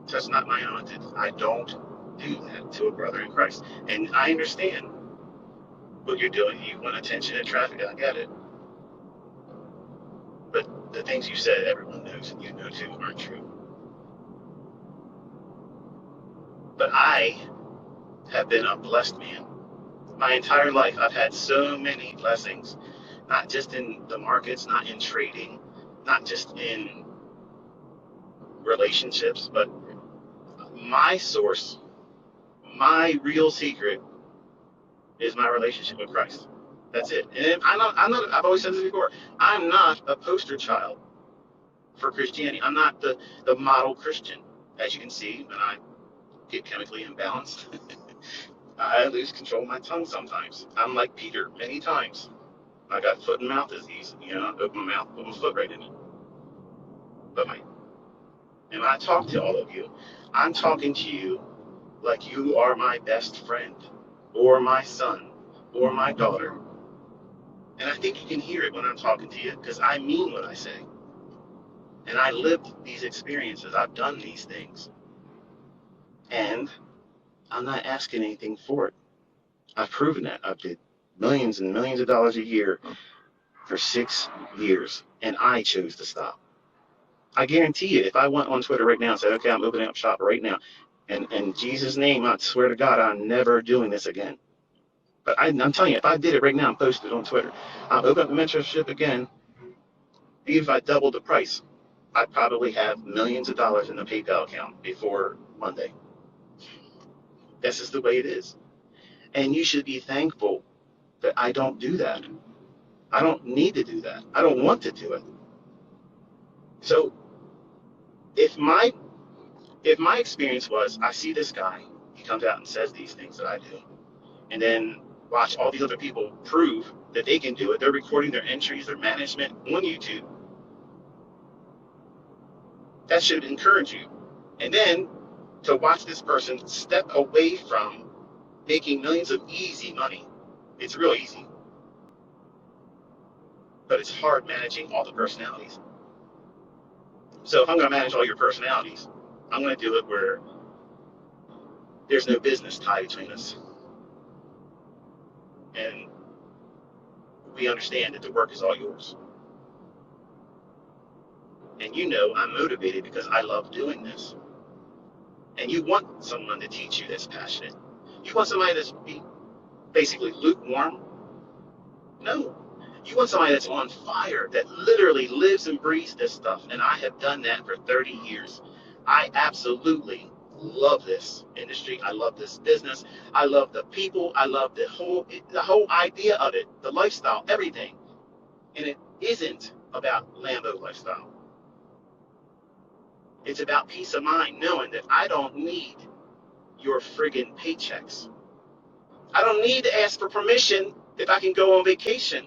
Touch not my anointed. I don't do that to a brother in Christ. And I understand what you're doing. You want attention in traffic. I get it. But the things you said, everyone knows, and you know too, aren't true. But I have been a blessed man. My entire life, I've had so many blessings, not just in the markets, not in trading, not just in relationships, but my source, my real secret is my relationship with Christ. That's it. And I've always said this before, I'm not a poster child for Christianity. I'm not the model Christian. As you can see, when I get chemically imbalanced, I lose control of my tongue sometimes. I'm like Peter many times. I got foot and mouth disease. I open my mouth, put my foot right in it. And when I talk to all of you, I'm talking to you like you are my best friend, or my son, or my daughter. And I think you can hear it when I'm talking to you, because I mean what I say. And I lived these experiences. I've done these things. And I'm not asking anything for it. I've proven that. I've did millions and millions of dollars a year for 6 years, and I chose to stop. I guarantee you, if I went on Twitter right now and said, okay, I'm opening up shop right now, and in Jesus' name, I swear to God, I'm never doing this again. But I'm telling you, if I did it right now and posted it on Twitter, I'll open up the mentorship again, even if I doubled the price, I'd probably have millions of dollars in the PayPal account before Monday. This is the way it is. And you should be thankful that I don't do that. I don't need to do that. I don't want to do it. So if my experience was, I see this guy, he comes out and says these things that I do, and then watch all these other people prove that they can do it. They're recording their entries, their management on YouTube. That should encourage you. And then to watch this person step away from making millions of easy money. It's real easy. but it's hard managing all the personalities. So if I'm going to manage all your personalities, I'm going to do it where there's no business tie between us. And we understand that the work is all yours. And you know I'm motivated because I love doing this. And you want someone to teach you that's passionate. You want somebody that's basically lukewarm? No. You want somebody that's on fire, that literally lives and breathes this stuff. And I have done that for 30 years. I absolutely love this industry. I love this business. I love the people. I love the whole idea of it, the lifestyle, everything. And it isn't about Lambo lifestyle. It's about peace of mind, knowing that I don't need your friggin' paychecks. I don't need to ask for permission if I can go on vacation.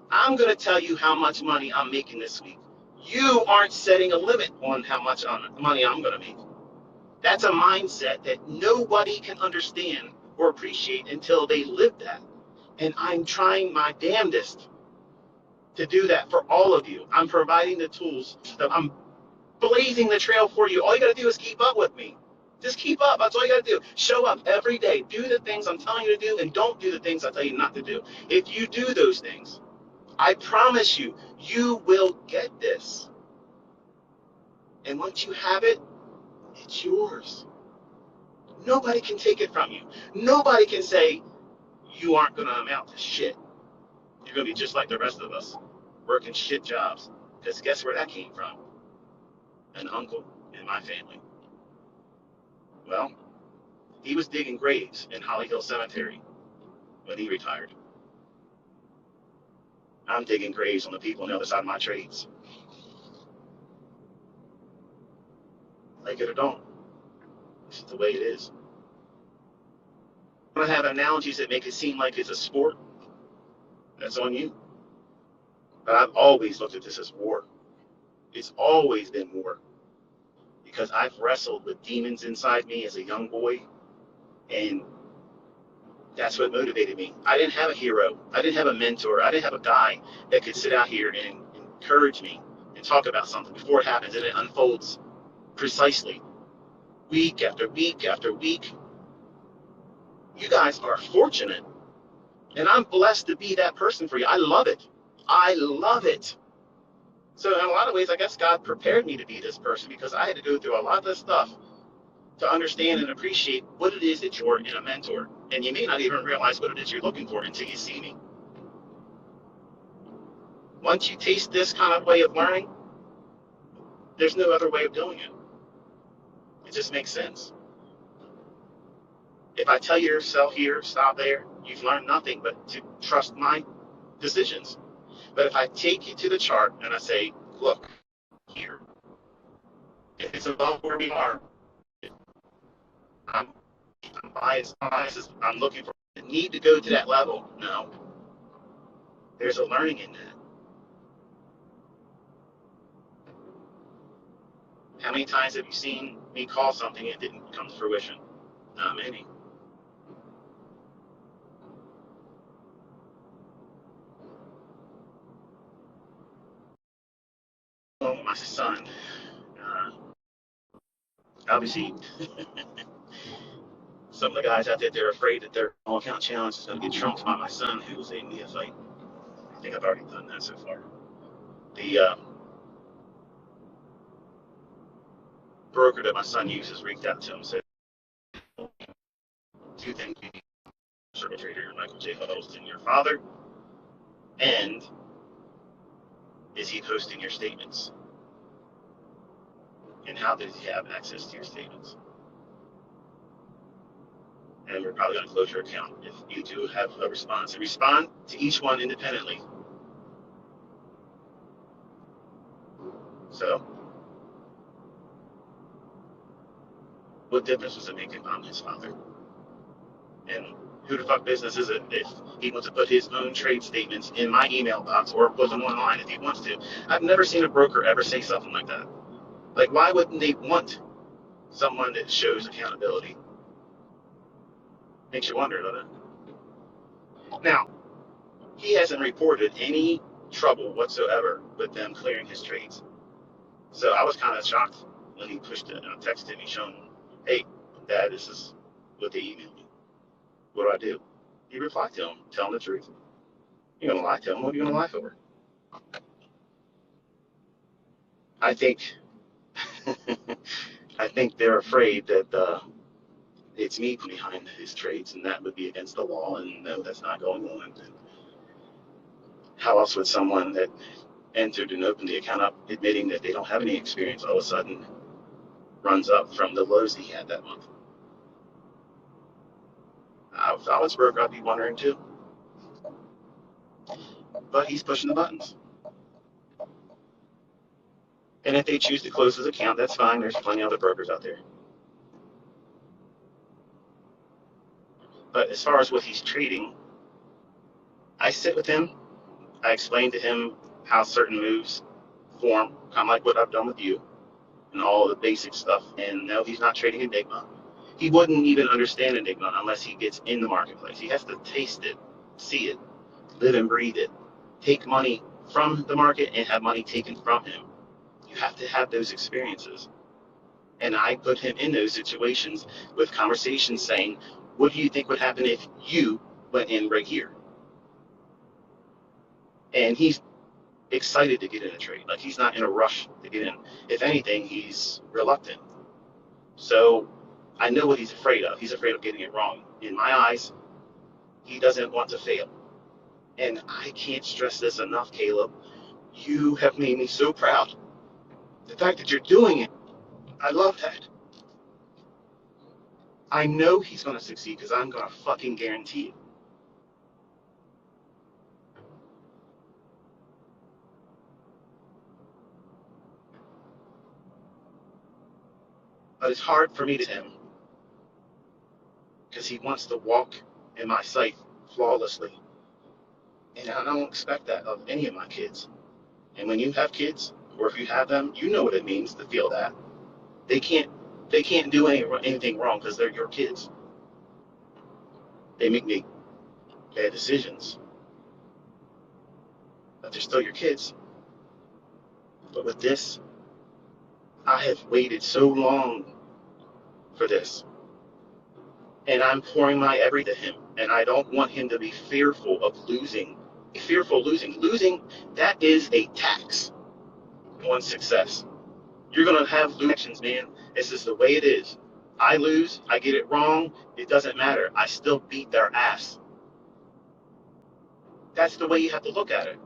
I'm going to tell you how much money I'm making this week. You aren't setting a limit on how much money I'm going to make. That's a mindset that nobody can understand or appreciate until they live that. And I'm trying my damnedest to do that for all of you. I'm providing the tools. I'm blazing the trail for you. All you got to do is keep up with me. Just keep up. That's all you got to do. Show up every day. Do the things I'm telling you to do, and don't do the things I tell you not to do. If you do those things, I promise you, you will get this. And once you have it, it's yours. Nobody can take it from you. Nobody can say you aren't going to amount to shit. You're going to be just like the rest of us, working shit jobs. Because guess where that came from? An uncle in my family. Well, he was digging graves in Holly Hill Cemetery when he retired. I'm digging graves on the people on the other side of my trades. Like it or don't. This is the way it is. I'm going to have analogies that make it seem like it's a sport. That's on you. But I've always looked at this as war. It's always been war. Because I've wrestled with demons inside me as a young boy. And that's what motivated me. I didn't have a hero. I didn't have a mentor. I didn't have a guy that could sit out here and encourage me and talk about something before it happens and it unfolds precisely week after week after week. You guys are fortunate. And I'm blessed to be that person for you. I love it. I love it. So in a lot of ways, I guess God prepared me to be this person because I had to go through a lot of this stuff to understand and appreciate what it is that you're in a mentor. And you may not even realize what it is you're looking for until you see me. Once you taste this kind of way of learning, there's no other way of doing it. It just makes sense. If I tell yourself here, stop there, you've learned nothing but to trust my decisions. But if I take you to the chart and I say, look, here, if it's above where we are, I'm biased. I'm looking for the need to go to that level. No, there's a learning in that. How many times have you seen me call something and it didn't come to fruition? Not many. Well, my son, obviously, some of the guys out there, they're afraid that their all account challenge is going to get trumped by my son, who's a neophyte. I think I've already done that so far. The broker that my son uses reached out to him and said, two things you need: circle trader Michael J. Huddleston, your father, and is he posting your statements? And how does he have access to your statements? And we're probably going to close your account if you do have a response. And respond to each one independently. So, what difference does it make if I'm his father? And who the fuck business is it if he wants to put his own trade statements in my email box or put them online if he wants to? I've never seen a broker ever say something like that. Like, why wouldn't they want someone that shows accountability? Makes you wonder, doesn't it? Now, He hasn't reported any trouble whatsoever with them clearing his trades. So I was kind of shocked when he pushed it and I texted me showing him, hey, Dad, this is what they emailed me. What do I do? He replied to him, tell him the truth. You're going to lie to him. What are you going to lie for? I think I think they're afraid that it's me behind his trades, and that would be against the law, and no, that's not going on. And how else would someone that entered and opened the account up admitting that they don't have any experience all of a sudden runs up from the lows he had that month? If I was broke, I'd be wondering too. But he's pushing the buttons. And if they choose to close his account, that's fine. There's plenty of other brokers out there. But as far as what he's trading, I sit with him. I explain to him how certain moves form, kind of like what I've done with you, and all the basic stuff. And no, he's not trading Enigma. He wouldn't even understand Enigma unless he gets in the marketplace. He has to taste it, see it, live and breathe it, take money from the market and have money taken from him. You have to have those experiences. And I put him in those situations with conversations saying, what do you think would happen if you went in right here? And he's excited to get in a trade. Like, he's not in a rush to get in. If anything, he's reluctant. So I know what he's afraid of. He's afraid of getting it wrong. In my eyes, he doesn't want to fail. And I can't stress this enough, Caleb. You have made me so proud. The fact that you're doing it, I love that. I know he's going to succeed because I'm going to fucking guarantee it. But it's hard for me to him because he wants to walk in my sight flawlessly. And I don't expect that of any of my kids. And when you have kids, or if you have them, you know what it means to feel that. They can't do anything wrong because they're your kids. They make bad decisions, but they're still your kids. But with this, I have waited so long for this. And I'm pouring my everything to him. And I don't want him to be fearful of losing. Fearful of losing. Losing, that is a tax on success. You're going to have losing, man. This is the way it is. I lose, I get it wrong, it doesn't matter. I still beat their ass. That's the way you have to look at it.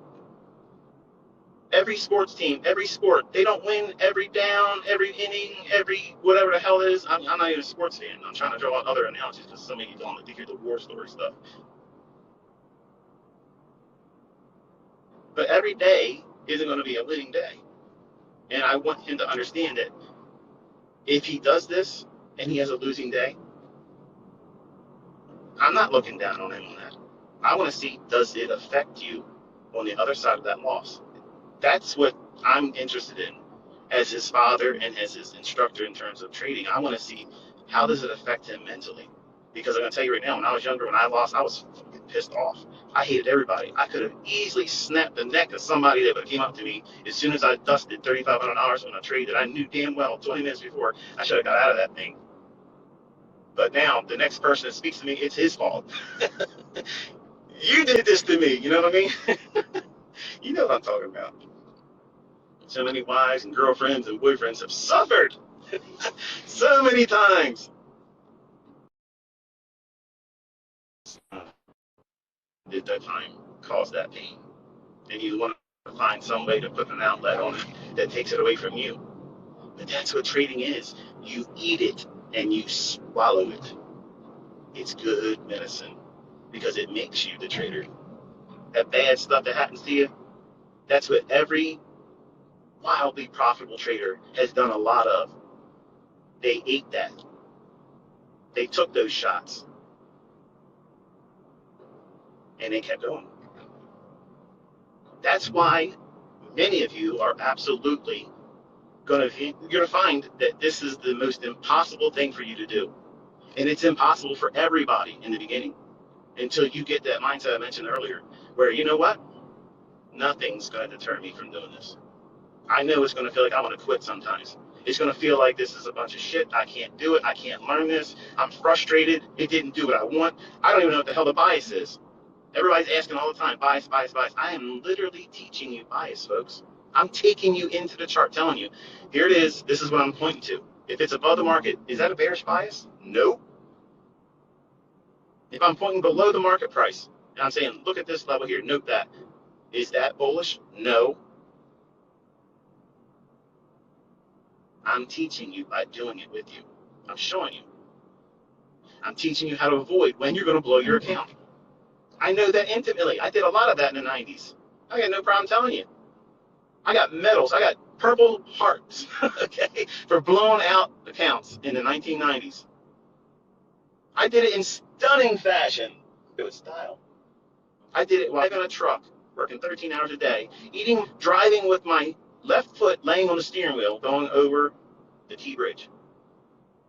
Every sports team, every sport, they don't win every down, every inning, every whatever the hell it is. I'm not even a sports fan. I'm trying to draw out other analogies because some of you don't like to hear the war story stuff. But every day isn't going to be a winning day. And I want him to understand that if he does this and he has a losing day, I'm not looking down on him on that. I want to see, does it affect you on the other side of that loss? That's what I'm interested in as his father and as his instructor in terms of trading. I want to see, how does it affect him mentally? Because I'm going to tell you right now, when I was younger, when I lost, I was pissed off. I hated everybody. I could have easily snapped the neck of somebody that came up to me as soon as I dusted $3,500 on a trade that I knew damn well 20 minutes before I should have got out of that thing. But now, the next person that speaks to me, it's his fault. You did this to me, you know what I mean? You know what I'm talking about. So many wives and girlfriends and boyfriends have suffered so many times. Did that time cause that pain? And you want to find some way to put an outlet on it that takes it away from you. But that's what trading is. You eat it and you swallow it. It's good medicine because it makes you the trader. That bad stuff that happens to you, that's what every wildly profitable trader has done a lot of. They ate that. They took those shots. And they kept going. That's why many of you are absolutely you're going to find that this is the most impossible thing for you to do. And it's impossible for everybody in the beginning. until you get that mindset I mentioned earlier, where you know what? Nothing's going to deter me from doing this. I know it's going to feel like I want to quit sometimes. It's going to feel like this is a bunch of shit. I can't do it. I can't learn this. I'm frustrated. It didn't do what I want. I don't even know what the hell the bias is. Everybody's asking all the time, bias, bias, bias. I am literally teaching you bias, folks. I'm taking you into the chart, telling you, here it is. This is what I'm pointing to. If it's above the market, is that a bearish bias? No. If I'm pointing below the market price, and I'm saying, look at this level here, note that. Is that bullish? No. I'm teaching you by doing it with you. I'm showing you. I'm teaching you how to avoid when you're going to blow your account. I know that intimately. I did a lot of that in the 90s. I got no problem telling you. I got medals. I got purple hearts, okay, for blowing out accounts in the 1990s. I did it in stunning fashion. It was style. I did it while in a truck, working 13 hours a day, driving with my left foot laying on the steering wheel, going over the T-bridge.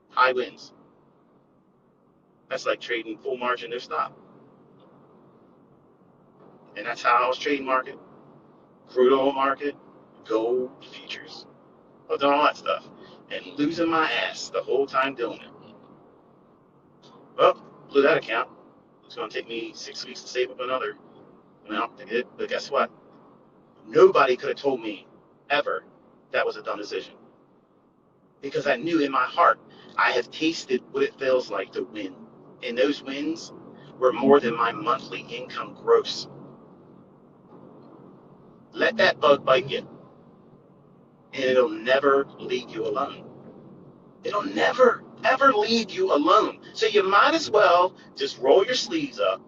High winds. That's like trading full margin, no stop. And that's how I was trading market, crude oil market, gold futures. I was doing all that stuff and losing my ass the whole time doing it. Well, blew that account. It's going to take me 6 weeks to save up another amount to get it. But guess what? Nobody could have told me ever that was a dumb decision. Because I knew in my heart, I have tasted what it feels like to win. And those wins were more than my monthly income gross. Let that bug bite you. And it'll never leave you alone. It'll never, ever leave you alone. So you might as well just roll your sleeves up,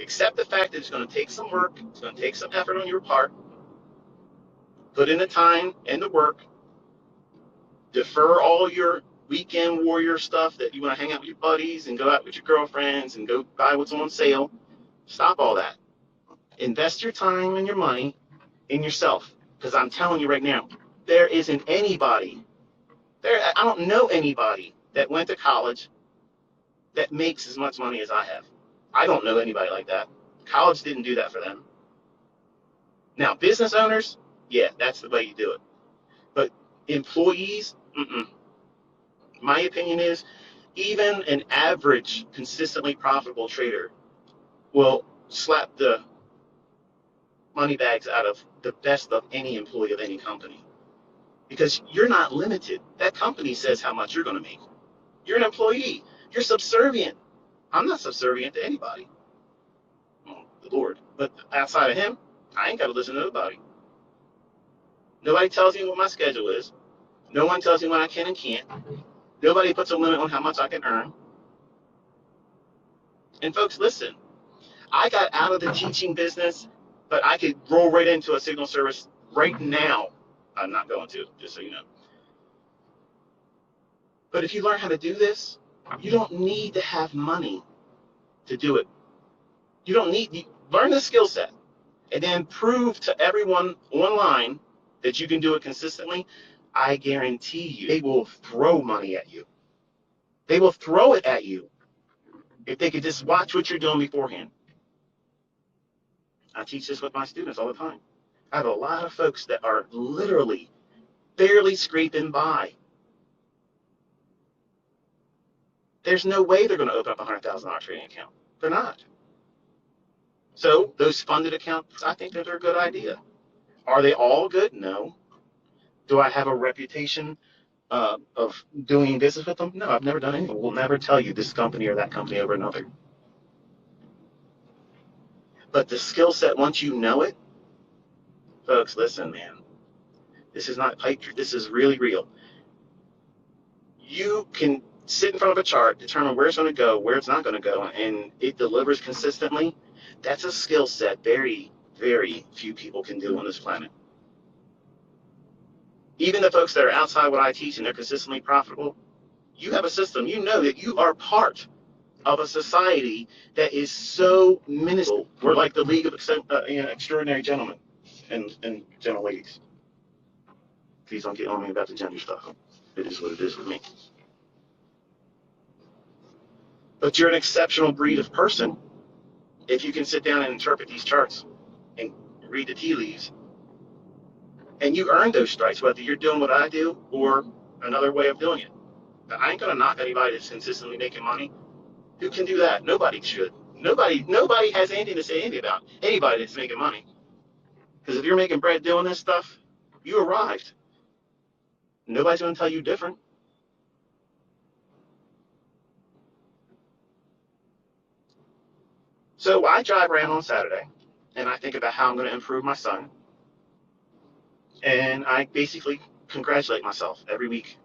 accept the fact that it's going to take some work, it's going to take some effort on your part, put in the time and the work, defer all your weekend warrior stuff that you want to hang out with your buddies and go out with your girlfriends and go buy what's on sale. Stop all that. Invest your time and your money in yourself. Because I'm telling you right now, there isn't anybody, I don't know anybody that went to college that makes as much money as I have. I don't know anybody like that. College didn't do that for them. Now, business owners, yeah, that's the way you do it. But employees, my opinion is even an average, consistently profitable trader will slap the money bags out of the best of any employee of any company. Because you're not limited. That company says how much you're going to make. You're an employee. You're subservient. I'm not subservient to anybody. Well, the Lord. But outside of him, I ain't got to listen to nobody. Nobody tells me what my schedule is. No one tells me what I can and can't. Nobody puts a limit on how much I can earn. And folks, listen, I got out of the teaching business, but I could roll right into a signal service right now. I'm not going to, just so you know. But if you learn how to do this, you don't need to have money to do it. You don't need, learn the skill set and then prove to everyone online that you can do it consistently. I guarantee you, they will throw money at you. They will throw it at you if they could just watch what you're doing beforehand. I teach this with my students all the time. I have a lot of folks that are literally barely scraping by. There's no way they're going to open up a $100,000 trading account. They're not. So those funded accounts, I think that they're a good idea. Are they all good? No. Do I have a reputation of doing business with them? No, I've never done anything. We'll never tell you this company or that company over another. But the skill set, once you know it, folks, listen, man. This is not pipe. This is really real. You can sit in front of a chart, determine where it's going to go, where it's not going to go, and it delivers consistently. That's a skill set very, very few people can do on this planet. Even the folks that are outside what I teach and they're consistently profitable, you have a system. You know that you are part of a society that is so minuscule. We're like the League of Extraordinary Gentlemen and gentle ladies. Please don't get on me about the gender stuff. It is what it is with me. But you're an exceptional breed of person If you can sit down and interpret these charts and read the tea leaves, and you earn those strikes, whether you're doing what I do or another way of doing it. I ain't gonna knock anybody that's consistently making money. Who can do that? Nobody should. Nobody has anything to say anything about anybody that's making money. Because if you're making bread doing this stuff, you arrived. Nobody's gonna tell you different. So I drive around on Saturday and I think about how I'm gonna improve my son. And I basically congratulate myself every week.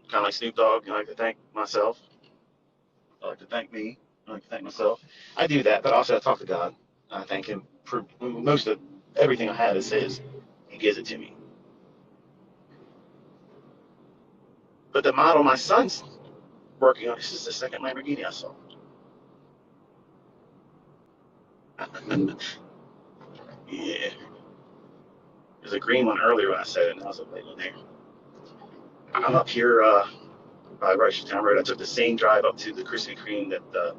Kind of like Snoop Dogg, I like to thank myself. I like to thank me. I like to thank myself. I do that, but also I talk to God. I thank Him for most of everything I have is His. He gives it to me. But the model my son's working on, this is the second Lamborghini I saw. Yeah. There's a green one earlier when I said it, and I was a late one there. I'm up here by Rushtown Road. I took the same drive up to the Krispy Kreme that the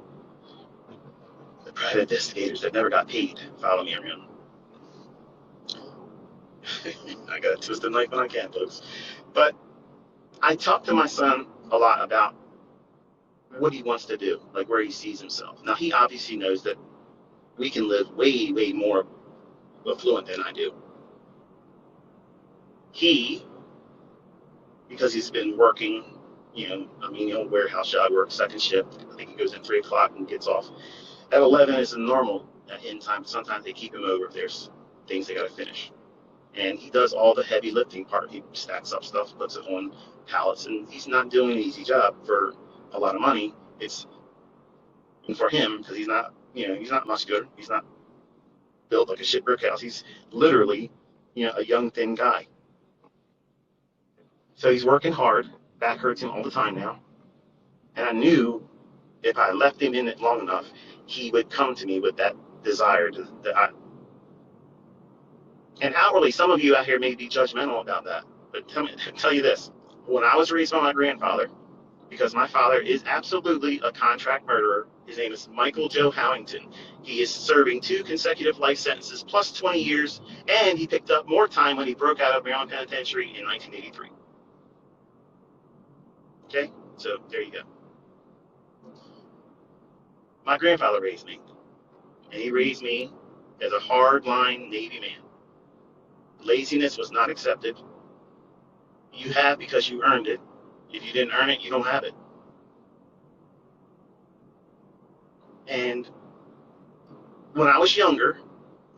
private investigators that never got paid follow me around. I got to twist the knife when I can, folks. But I talk to my son a lot about what he wants to do, like where he sees himself. Now, he obviously knows that we can live way, way more affluent than I do. He, because he's been working, warehouse job, work second shift. I think he goes in 3 o'clock and gets off at 11 is the normal end time. Sometimes they keep him over if there's things they got to finish. And he does all the heavy lifting part. He stacks up stuff, puts it on pallets, and he's not doing an easy job for a lot of money. It's for him because he's not muscular. He's not built like a shit brick house. He's literally, a young thin guy. So he's working hard. Back hurts him all the time now. And I knew if I left him in it long enough, he would come to me with that desire and outwardly, some of you out here may be judgmental about that. But tell you this: when I was raised by my grandfather, because my father is absolutely a contract murderer. His name is Michael Joe Howington. He is serving 2 consecutive life sentences plus 20 years, and he picked up more time when he broke out of Maryland Penitentiary in 1983. Okay, so there you go. My grandfather raised me, and he raised me as a hard-line Navy man. Laziness was not accepted. You have because you earned it. If you didn't earn it, you don't have it. And when I was younger,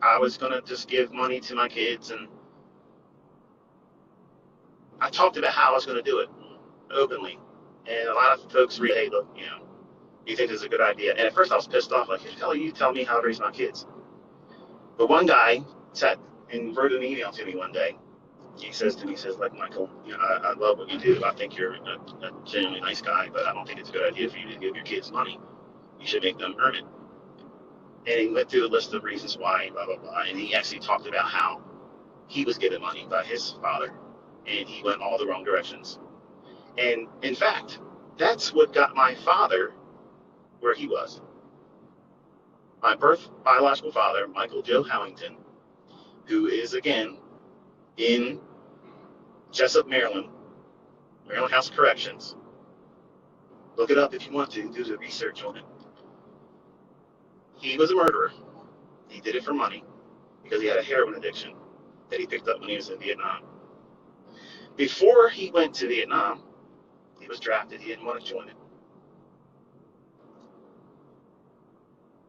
I was going to just give money to my kids, and I talked about how I was going to do it openly. And a lot of folks really, hey, look, you think this is a good idea? And at first I was pissed off, like, you tell me how to raise my kids. But one guy sat and wrote an email to me one day. He says to me, like, Michael, I love what you do. I think you're a genuinely nice guy, but I don't think it's a good idea for you to give your kids money. You should make them earn it. And he went through a list of reasons why, blah, blah, blah. And he actually talked about how he was given money by his father, and he went all the wrong directions. And in fact, that's what got my father where he was. My biological father, Michael Joe Howington, who is, again, in Jessup, Maryland House of Corrections. Look it up if you want to, do the research on it. He was a murderer. He did it for money because he had a heroin addiction that he picked up when he was in Vietnam. Before he went to Vietnam, he was drafted. He didn't want to join it.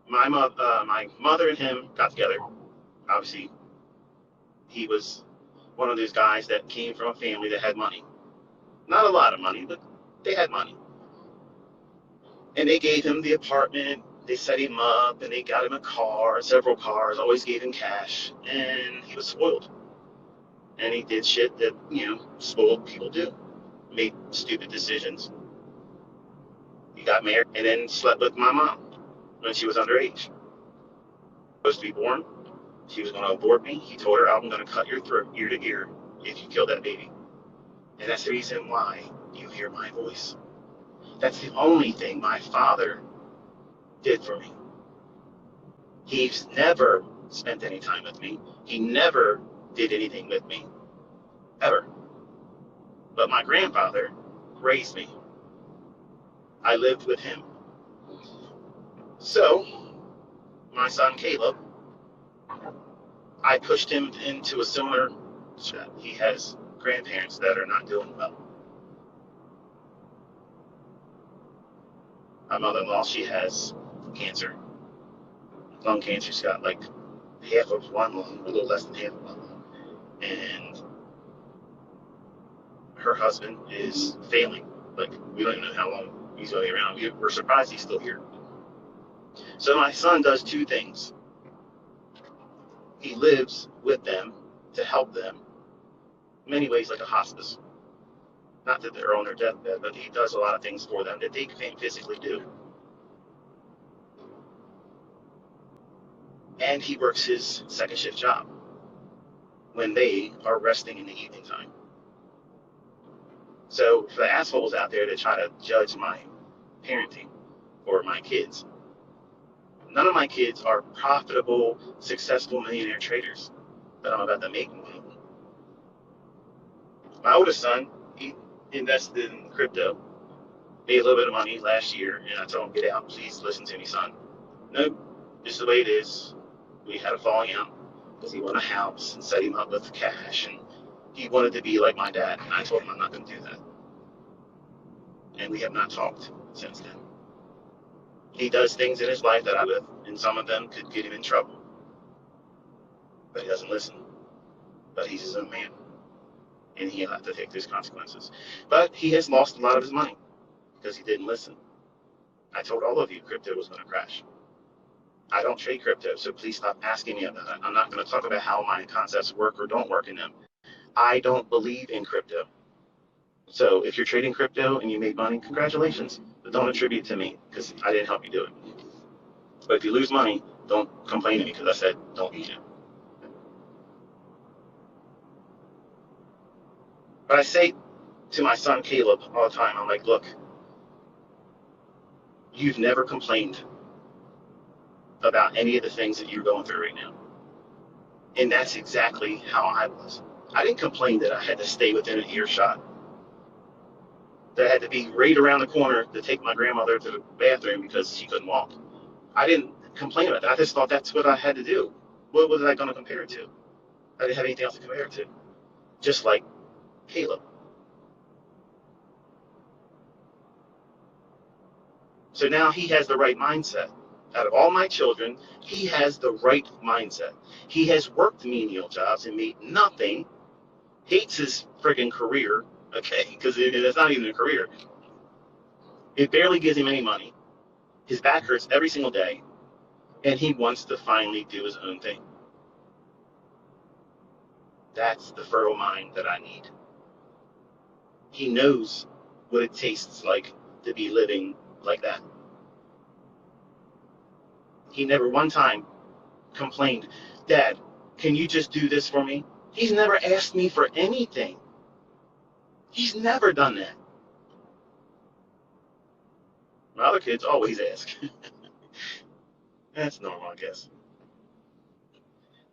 My mother and him got together. Obviously, he was one of those guys that came from a family that had money. Not a lot of money, but they had money. And they gave him the apartment. They set him up, and they got him a car, several cars, always gave him cash. And he was spoiled. And he did shit that, spoiled people do. Made stupid decisions. He got married and then slept with my mom when she was underage. Supposed to be born. She was going to abort me. He told her, I'm going to cut your throat ear to ear if you kill that baby. And that's the reason why you hear my voice. That's the only thing my father did for me. He's never spent any time with me. He never did anything with me, ever. But my grandfather raised me. I lived with him. So, my son Caleb, I pushed him into a similar step. He has grandparents that are not doing well. My mother-in-law, she has cancer, lung cancer. She's got like half of one lung, a little less than half of one lung. And her husband is failing. Like, we don't even know how long he's going to be around. We're surprised he's still here. So my son does two things. He lives with them to help them in many ways, like a hospice. Not that they're on their deathbed, but he does a lot of things for them that they can't physically do. And he works his second shift job when they are resting in the evening time. So for the assholes out there that try to judge my parenting or my kids, none of my kids are profitable, successful millionaire traders that I'm about to make money. My oldest son, he invested in crypto, made a little bit of money last year, and I told him, get out, please listen to me, son. Nope, just the way it is. We had a falling out because he wanted a house and set him up with cash, and he wanted to be like my dad, and I told him I'm not going to do that. And we have not talked since then. He does things in his life that I live, and some of them could get him in trouble. But he doesn't listen. But he's his own man, and he'll have to take those consequences. But he has lost a lot of his money because he didn't listen. I told all of you crypto was going to crash. I don't trade crypto, so please stop asking me about it. I'm not going to talk about how my concepts work or don't work in them. I don't believe in crypto. So if you're trading crypto and you made money, congratulations. But don't attribute it to me because I didn't help you do it. But if you lose money, don't complain to me because I said don't use it. But I say to my son Caleb all the time, I'm like, look, you've never complained about any of the things that you're going through right now. And that's exactly how I was. I didn't complain that I had to stay within an earshot, that I had to be right around the corner to take my grandmother to the bathroom because she couldn't walk. I didn't complain about that. I just thought that's what I had to do. What was I going to compare it to? I didn't have anything else to compare it to. Just like Caleb. So now he has the right mindset. Out of all my children, he has the right mindset. He has worked menial jobs and made nothing, hates his friggin' career, okay, because it's not even a career. It barely gives him any money. His back hurts every single day, and he wants to finally do his own thing. That's the fertile mind that I need. He knows what it tastes like to be living like that. He never one time complained, Dad, can you just do this for me? He's never asked me for anything. He's never done that. My other kids always ask. That's normal, I guess.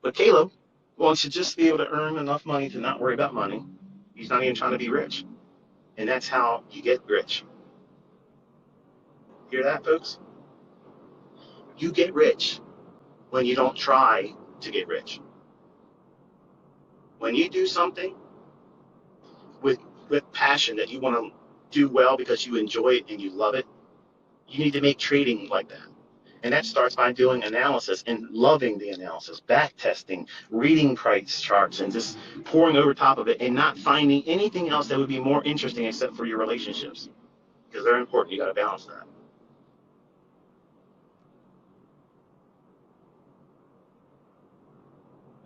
But Caleb wants to just be able to earn enough money to not worry about money. He's not even trying to be rich. And that's how you get rich. Hear that, folks? You get rich when you don't try to get rich. When you do something with passion that you want to do well because you enjoy it and you love it, you need to make trading like that. And that starts by doing analysis and loving the analysis, back testing, reading price charts, and just pouring over top of it and not finding anything else that would be more interesting except for your relationships. Because they're important. You got to balance that.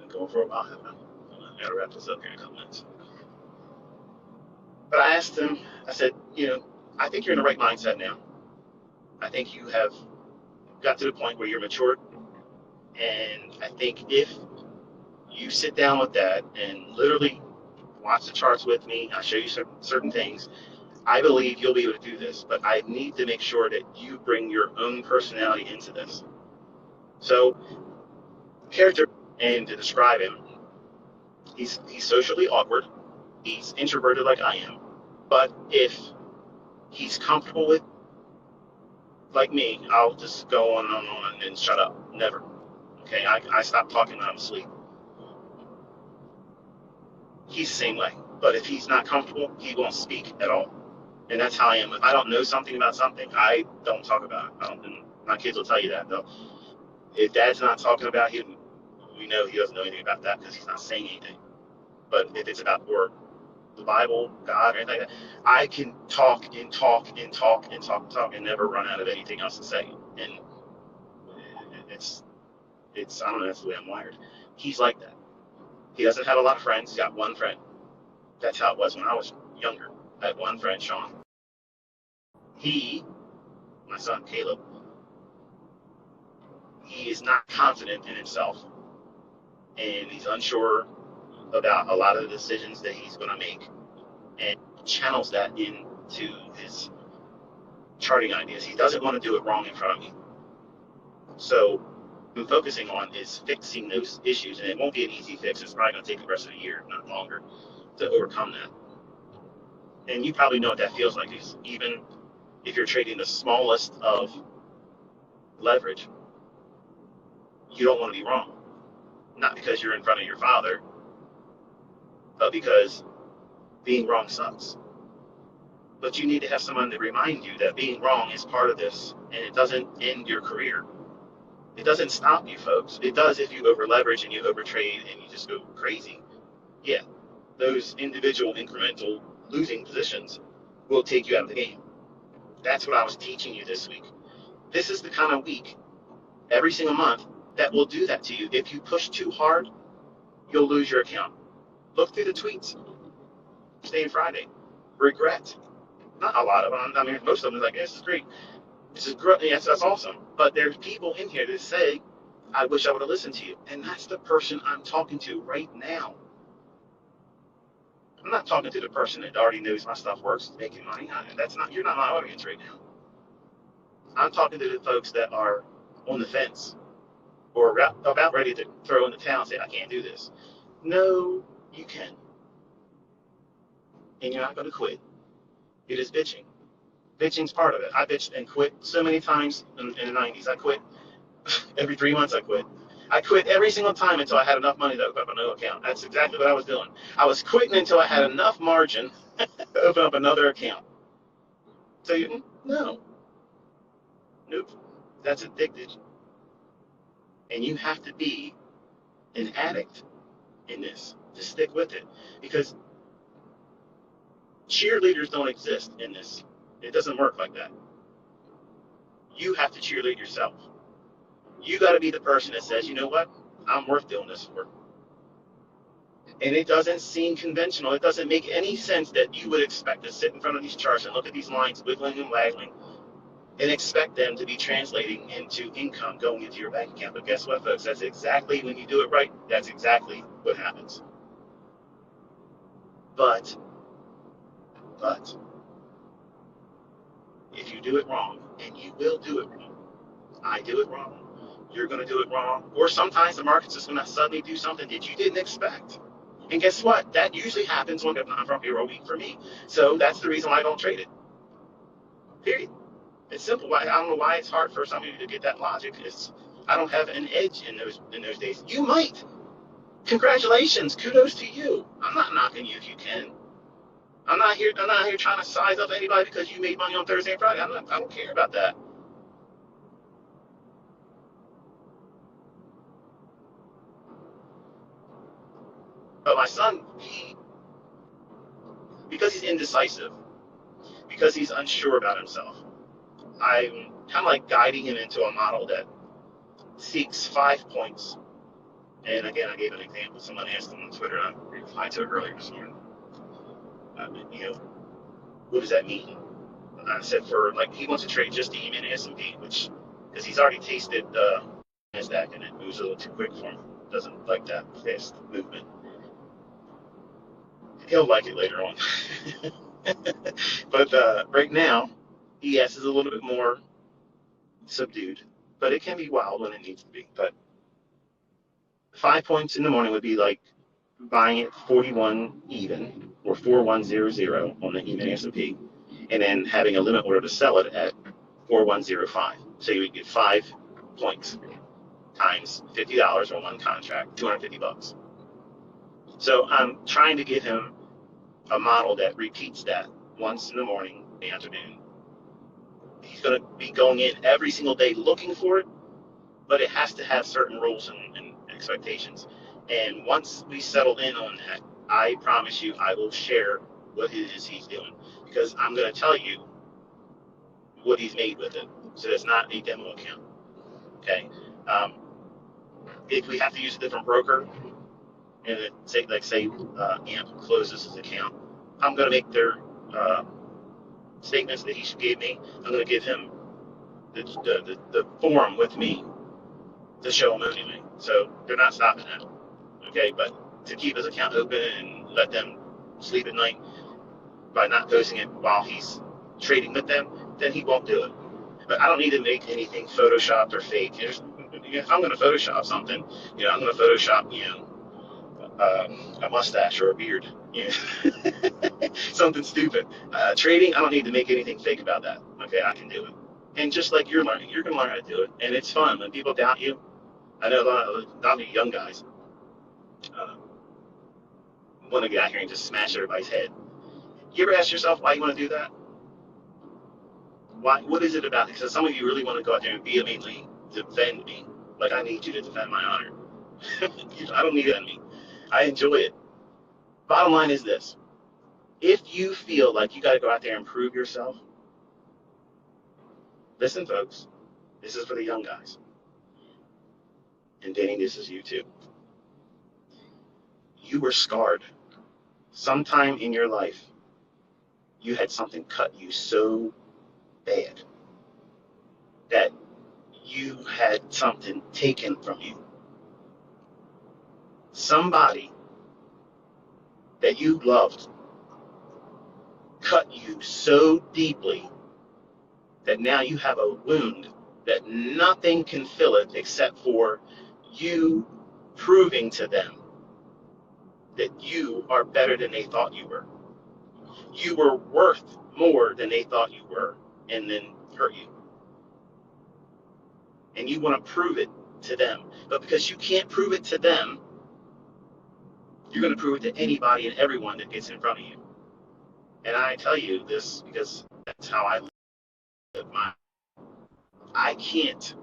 I'm going for a while. I'm going to wrap this up here in a couple minutes. But I asked him, I said, I think you're in the right mindset now. I think you have got to the point where you're matured. And I think if you sit down with Dad and literally watch the charts with me, I'll show you certain things, I believe you'll be able to do this. But I need to make sure that you bring your own personality into this. So character, and to describe him, he's socially awkward. He's introverted like I am. But if he's comfortable with, like me, I'll just go on and on and shut up. Never. Okay, I stop talking when I'm asleep. He's the same way. But if he's not comfortable, he won't speak at all. And that's how I am. If I don't know something about something, I don't talk about it. I don't, and my kids will tell you that, though. If dad's not talking about him, we know he doesn't know anything about that because he's not saying anything. But if it's about work, the Bible, God, or anything like that, I can talk and talk and talk and talk and talk and never run out of anything else to say. And it's I don't know, that's the way I'm wired. He's like that. He doesn't have a lot of friends. He's got one friend. That's how it was when I was younger. I had one friend, Sean. My son Caleb, he is not confident in himself, and he's unsure about a lot of the decisions that he's going to make, and channels that into his charting ideas. He doesn't want to do it wrong in front of me. So what I'm focusing on is fixing those issues, and it won't be an easy fix. It's probably going to take the rest of the year, not longer, to overcome that. And you probably know what that feels like. Is even if you're trading the smallest of leverage, you don't want to be wrong. Not because you're in front of your father, but because being wrong sucks. But you need to have someone to remind you that being wrong is part of this, and it doesn't end your career. It doesn't stop you, folks. It does if you over leverage and you overtrade and you just go crazy. Yeah, those individual incremental losing positions will take you out of the game. That's what I was teaching you this week. This is the kind of week, every single month, that will do that to you. If you push too hard, you'll lose your account. Look through the tweets. Staying Friday. Regret. Not a lot of them. I mean, most of them is like, this is great. This is great. Yes, that's awesome. But there's people in here that say, I wish I would have listened to you. And that's the person I'm talking to right now. I'm not talking to the person that already knows my stuff works, making money. You're not my audience right now. I'm talking to the folks that are on the fence or about ready to throw in the towel and say, I can't do this. No, you can. And you're not going to quit. It is bitching. Bitching's part of it. I bitched and quit so many times in the 90s. I quit every 3 months. I quit every single time until I had enough money to open up another account. That's exactly what I was doing. I was quitting until I had enough margin to open up another account. So no, nope, that's addicted. And you have to be an addict in this to stick with it, because cheerleaders don't exist in this. It doesn't work like that. You have to cheerlead yourself. You got to be the person that says, you know what, I'm worth doing this for. And it doesn't seem conventional. It doesn't make any sense that you would expect to sit in front of these charts and look at these lines wiggling and waggling and expect them to be translating into income going into your bank account. But guess what, folks? That's exactly, when you do it right, that's exactly what happens. But if you do it wrong, and you will do it wrong, I do it wrong, you're going to do it wrong, or sometimes the market's just going to suddenly do something that you didn't expect. And guess what? That usually happens when it's not from hero week for me. So that's the reason why I don't trade it. Period. It's simple. I don't know why it's hard for some of you to get that logic. I don't have an edge in those days. You might. Congratulations. Kudos to you. I'm not knocking you if you can. I'm not here trying to size up anybody because you made money on Thursday and Friday. I don't care about that. But my son, because he's indecisive, because he's unsure about himself, I'm kind of like guiding him into a model that seeks 5 points. And again, I gave an example. Someone asked him on Twitter, and I replied to it earlier this morning. What does that mean? And I said, he wants to trade just the E-mini S&P, because he's already tasted NASDAQ, and it moves a little too quick for him. Doesn't like that fast movement. He'll like it later on. But right now, ES is a little bit more subdued. but it can be wild when it needs to be. But 5 points in the morning would be like buying it 41 even or 4100 on the even S&P, and then having a limit order to sell it at 4105. So you would get 5 points times $50 on one contract, $250. So I'm trying to give him a model that repeats that once in the morning, the afternoon. He's going to be going in every single day looking for it, but it has to have certain rules and expectations. And once we settle in on that, I promise you, I will share what it is he's doing, because I'm going to tell you what he's made with it. So it's not a demo account. Okay. If we have to use a different broker, and say AMP closes his account, I'm going to make their statements that he gave me. I'm going to give him the form with me to show him anyway. So they're not stopping that. Okay, but to keep his account open and let them sleep at night by not posting it while he's trading with them, then he won't do it. But I don't need to make anything photoshopped or fake. If I'm going to Photoshop something, I'm going to Photoshop, a mustache or a beard, something stupid. Trading, I don't need to make anything fake about that. Okay, I can do it. And just like you're learning, you're going to learn how to do it. And it's fun. When people doubt you, I know a lot of young guys want to get out here and just smash everybody's head. You ever ask yourself why you want to do that? Why? What is it about it? Because some of you really want to go out there and vehemently defend me. Like, I need you to defend my honor. I don't need it on me. I enjoy it. Bottom line is this. If you feel like you got to go out there and prove yourself, listen, folks, this is for the young guys. And Danny, this is you too. You were scarred. Sometime in your life, you had something cut you so bad that you had something taken from you. Somebody that you loved cut you so deeply that now you have a wound that nothing can fill it except for you proving to them that you are better than they thought you were. You were worth more than they thought you were, and then hurt you. And you want to prove it to them. But because you can't prove it to them, you're going to prove it to anybody and everyone that gets in front of you. And I tell you this because that's how I live my. I can't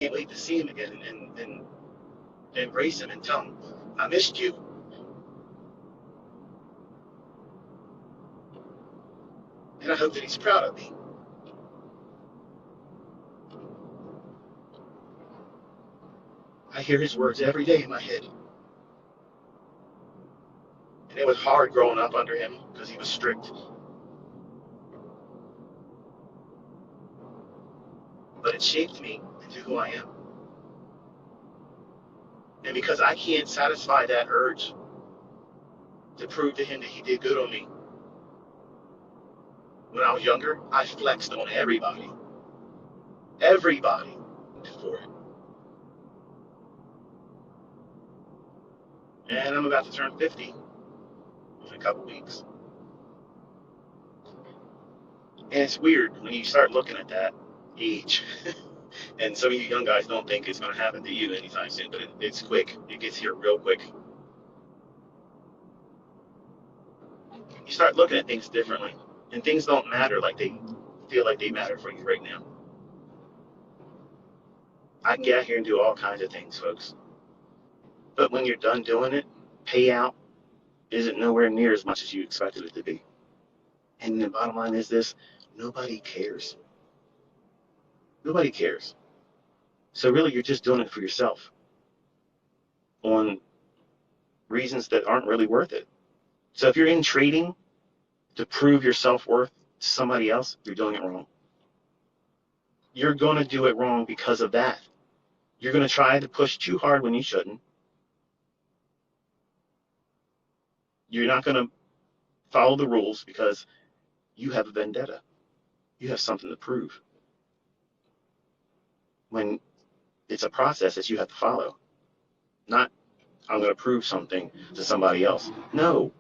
wait to see him again and embrace him and tell him, I missed you. And I hope that he's proud of me. I hear his words every day in my head. And it was hard growing up under him because he was strict. But it shaped me into who I am. And because I can't satisfy that urge to prove to him that he did good on me, when I was younger, I flexed on everybody. Everybody for it. And I'm about to turn 50 in a couple weeks. And it's weird when you start looking at that age. And some of you young guys don't think it's going to happen to you anytime soon, but it's quick. It gets here real quick. You start looking at things differently, and things don't matter like they feel like they matter for you right now. I can get out here and do all kinds of things, folks. But when you're done doing it, payout isn't nowhere near as much as you expected it to be. And the bottom line is this: nobody cares. Nobody cares. So really, you're just doing it for yourself on reasons that aren't really worth it. So if you're in trading to prove your self-worth to somebody else, you're doing it wrong. You're going to do it wrong because of that. You're going to try to push too hard when you shouldn't. You're not going to follow the rules because you have a vendetta. You have something to prove. When it's a process that you have to follow, not I'm going to prove something to somebody else. No,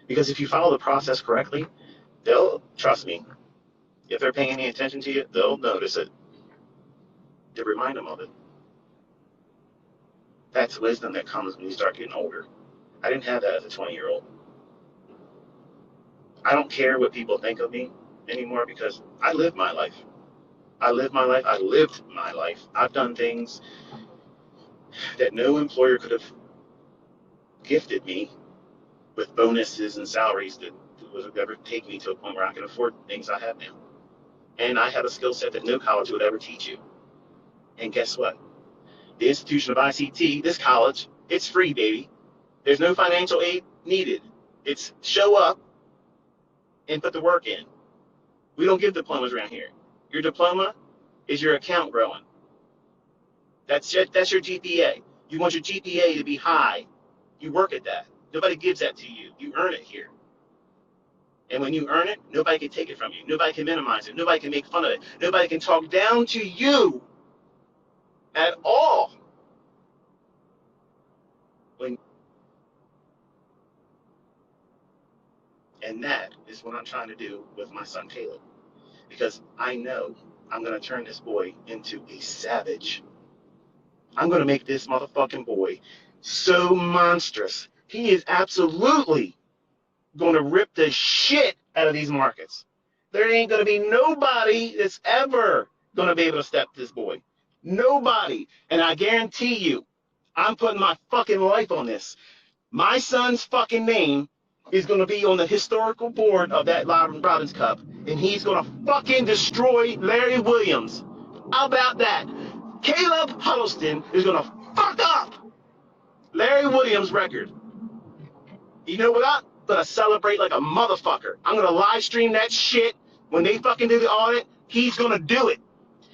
because if you follow the process correctly, they'll, trust me, if they're paying any attention to you, they'll notice it. To remind them of it. That's wisdom that comes when you start getting older. I didn't have that as a 20-year-old. I don't care what people think of me anymore because I lived my life. I lived my life. I lived my life. I've done things that no employer could have gifted me with bonuses and salaries that would ever take me to a point where I can afford things I have now. And I have a skill set that no college would ever teach you. And guess what? The institution of ICT, this college, it's free, baby. There's no financial aid needed. It's show up and put the work in. We don't give diplomas around here. Your diploma is your account growing. That's your GPA. You want your GPA to be high. You work at that. Nobody gives that to you. You earn it here. And when you earn it, nobody can take it from you. Nobody can minimize it. Nobody can make fun of it. Nobody can talk down to you at all. When, and that is what I'm trying to do with my son Caleb. Because I know I'm going to turn this boy into a savage. I'm going to make this motherfucking boy so monstrous. He is absolutely going to rip the shit out of these markets. There ain't going to be nobody that's ever going to be able to step this boy. Nobody. And I guarantee you, I'm putting my fucking life on this. My son's fucking name is going to be on the historical board of that Robins Cup, and he's going to fucking destroy Larry Williams. How about that? Caleb Huddleston is going to fuck up Larry Williams' record. You know what? I'm going to celebrate like a motherfucker. I'm going to live stream that shit. When they fucking do the audit, he's going to do it.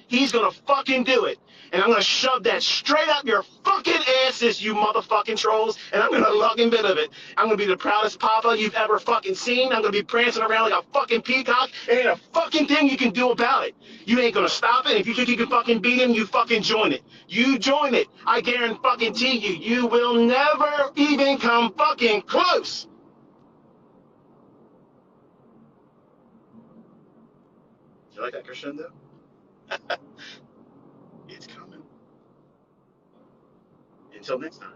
He's going to fucking do it. And I'm going to shove that straight up your fucking asses, you motherfucking trolls. And I'm going to lug a bit of it. I'm going to be the proudest papa you've ever fucking seen. I'm going to be prancing around like a fucking peacock. And ain't a fucking thing you can do about it. You ain't going to stop it. If you think you can fucking beat him, you fucking join it. You join it. I guarantee you, you will never even come fucking close. You like that crescendo? It's coming. Until next time.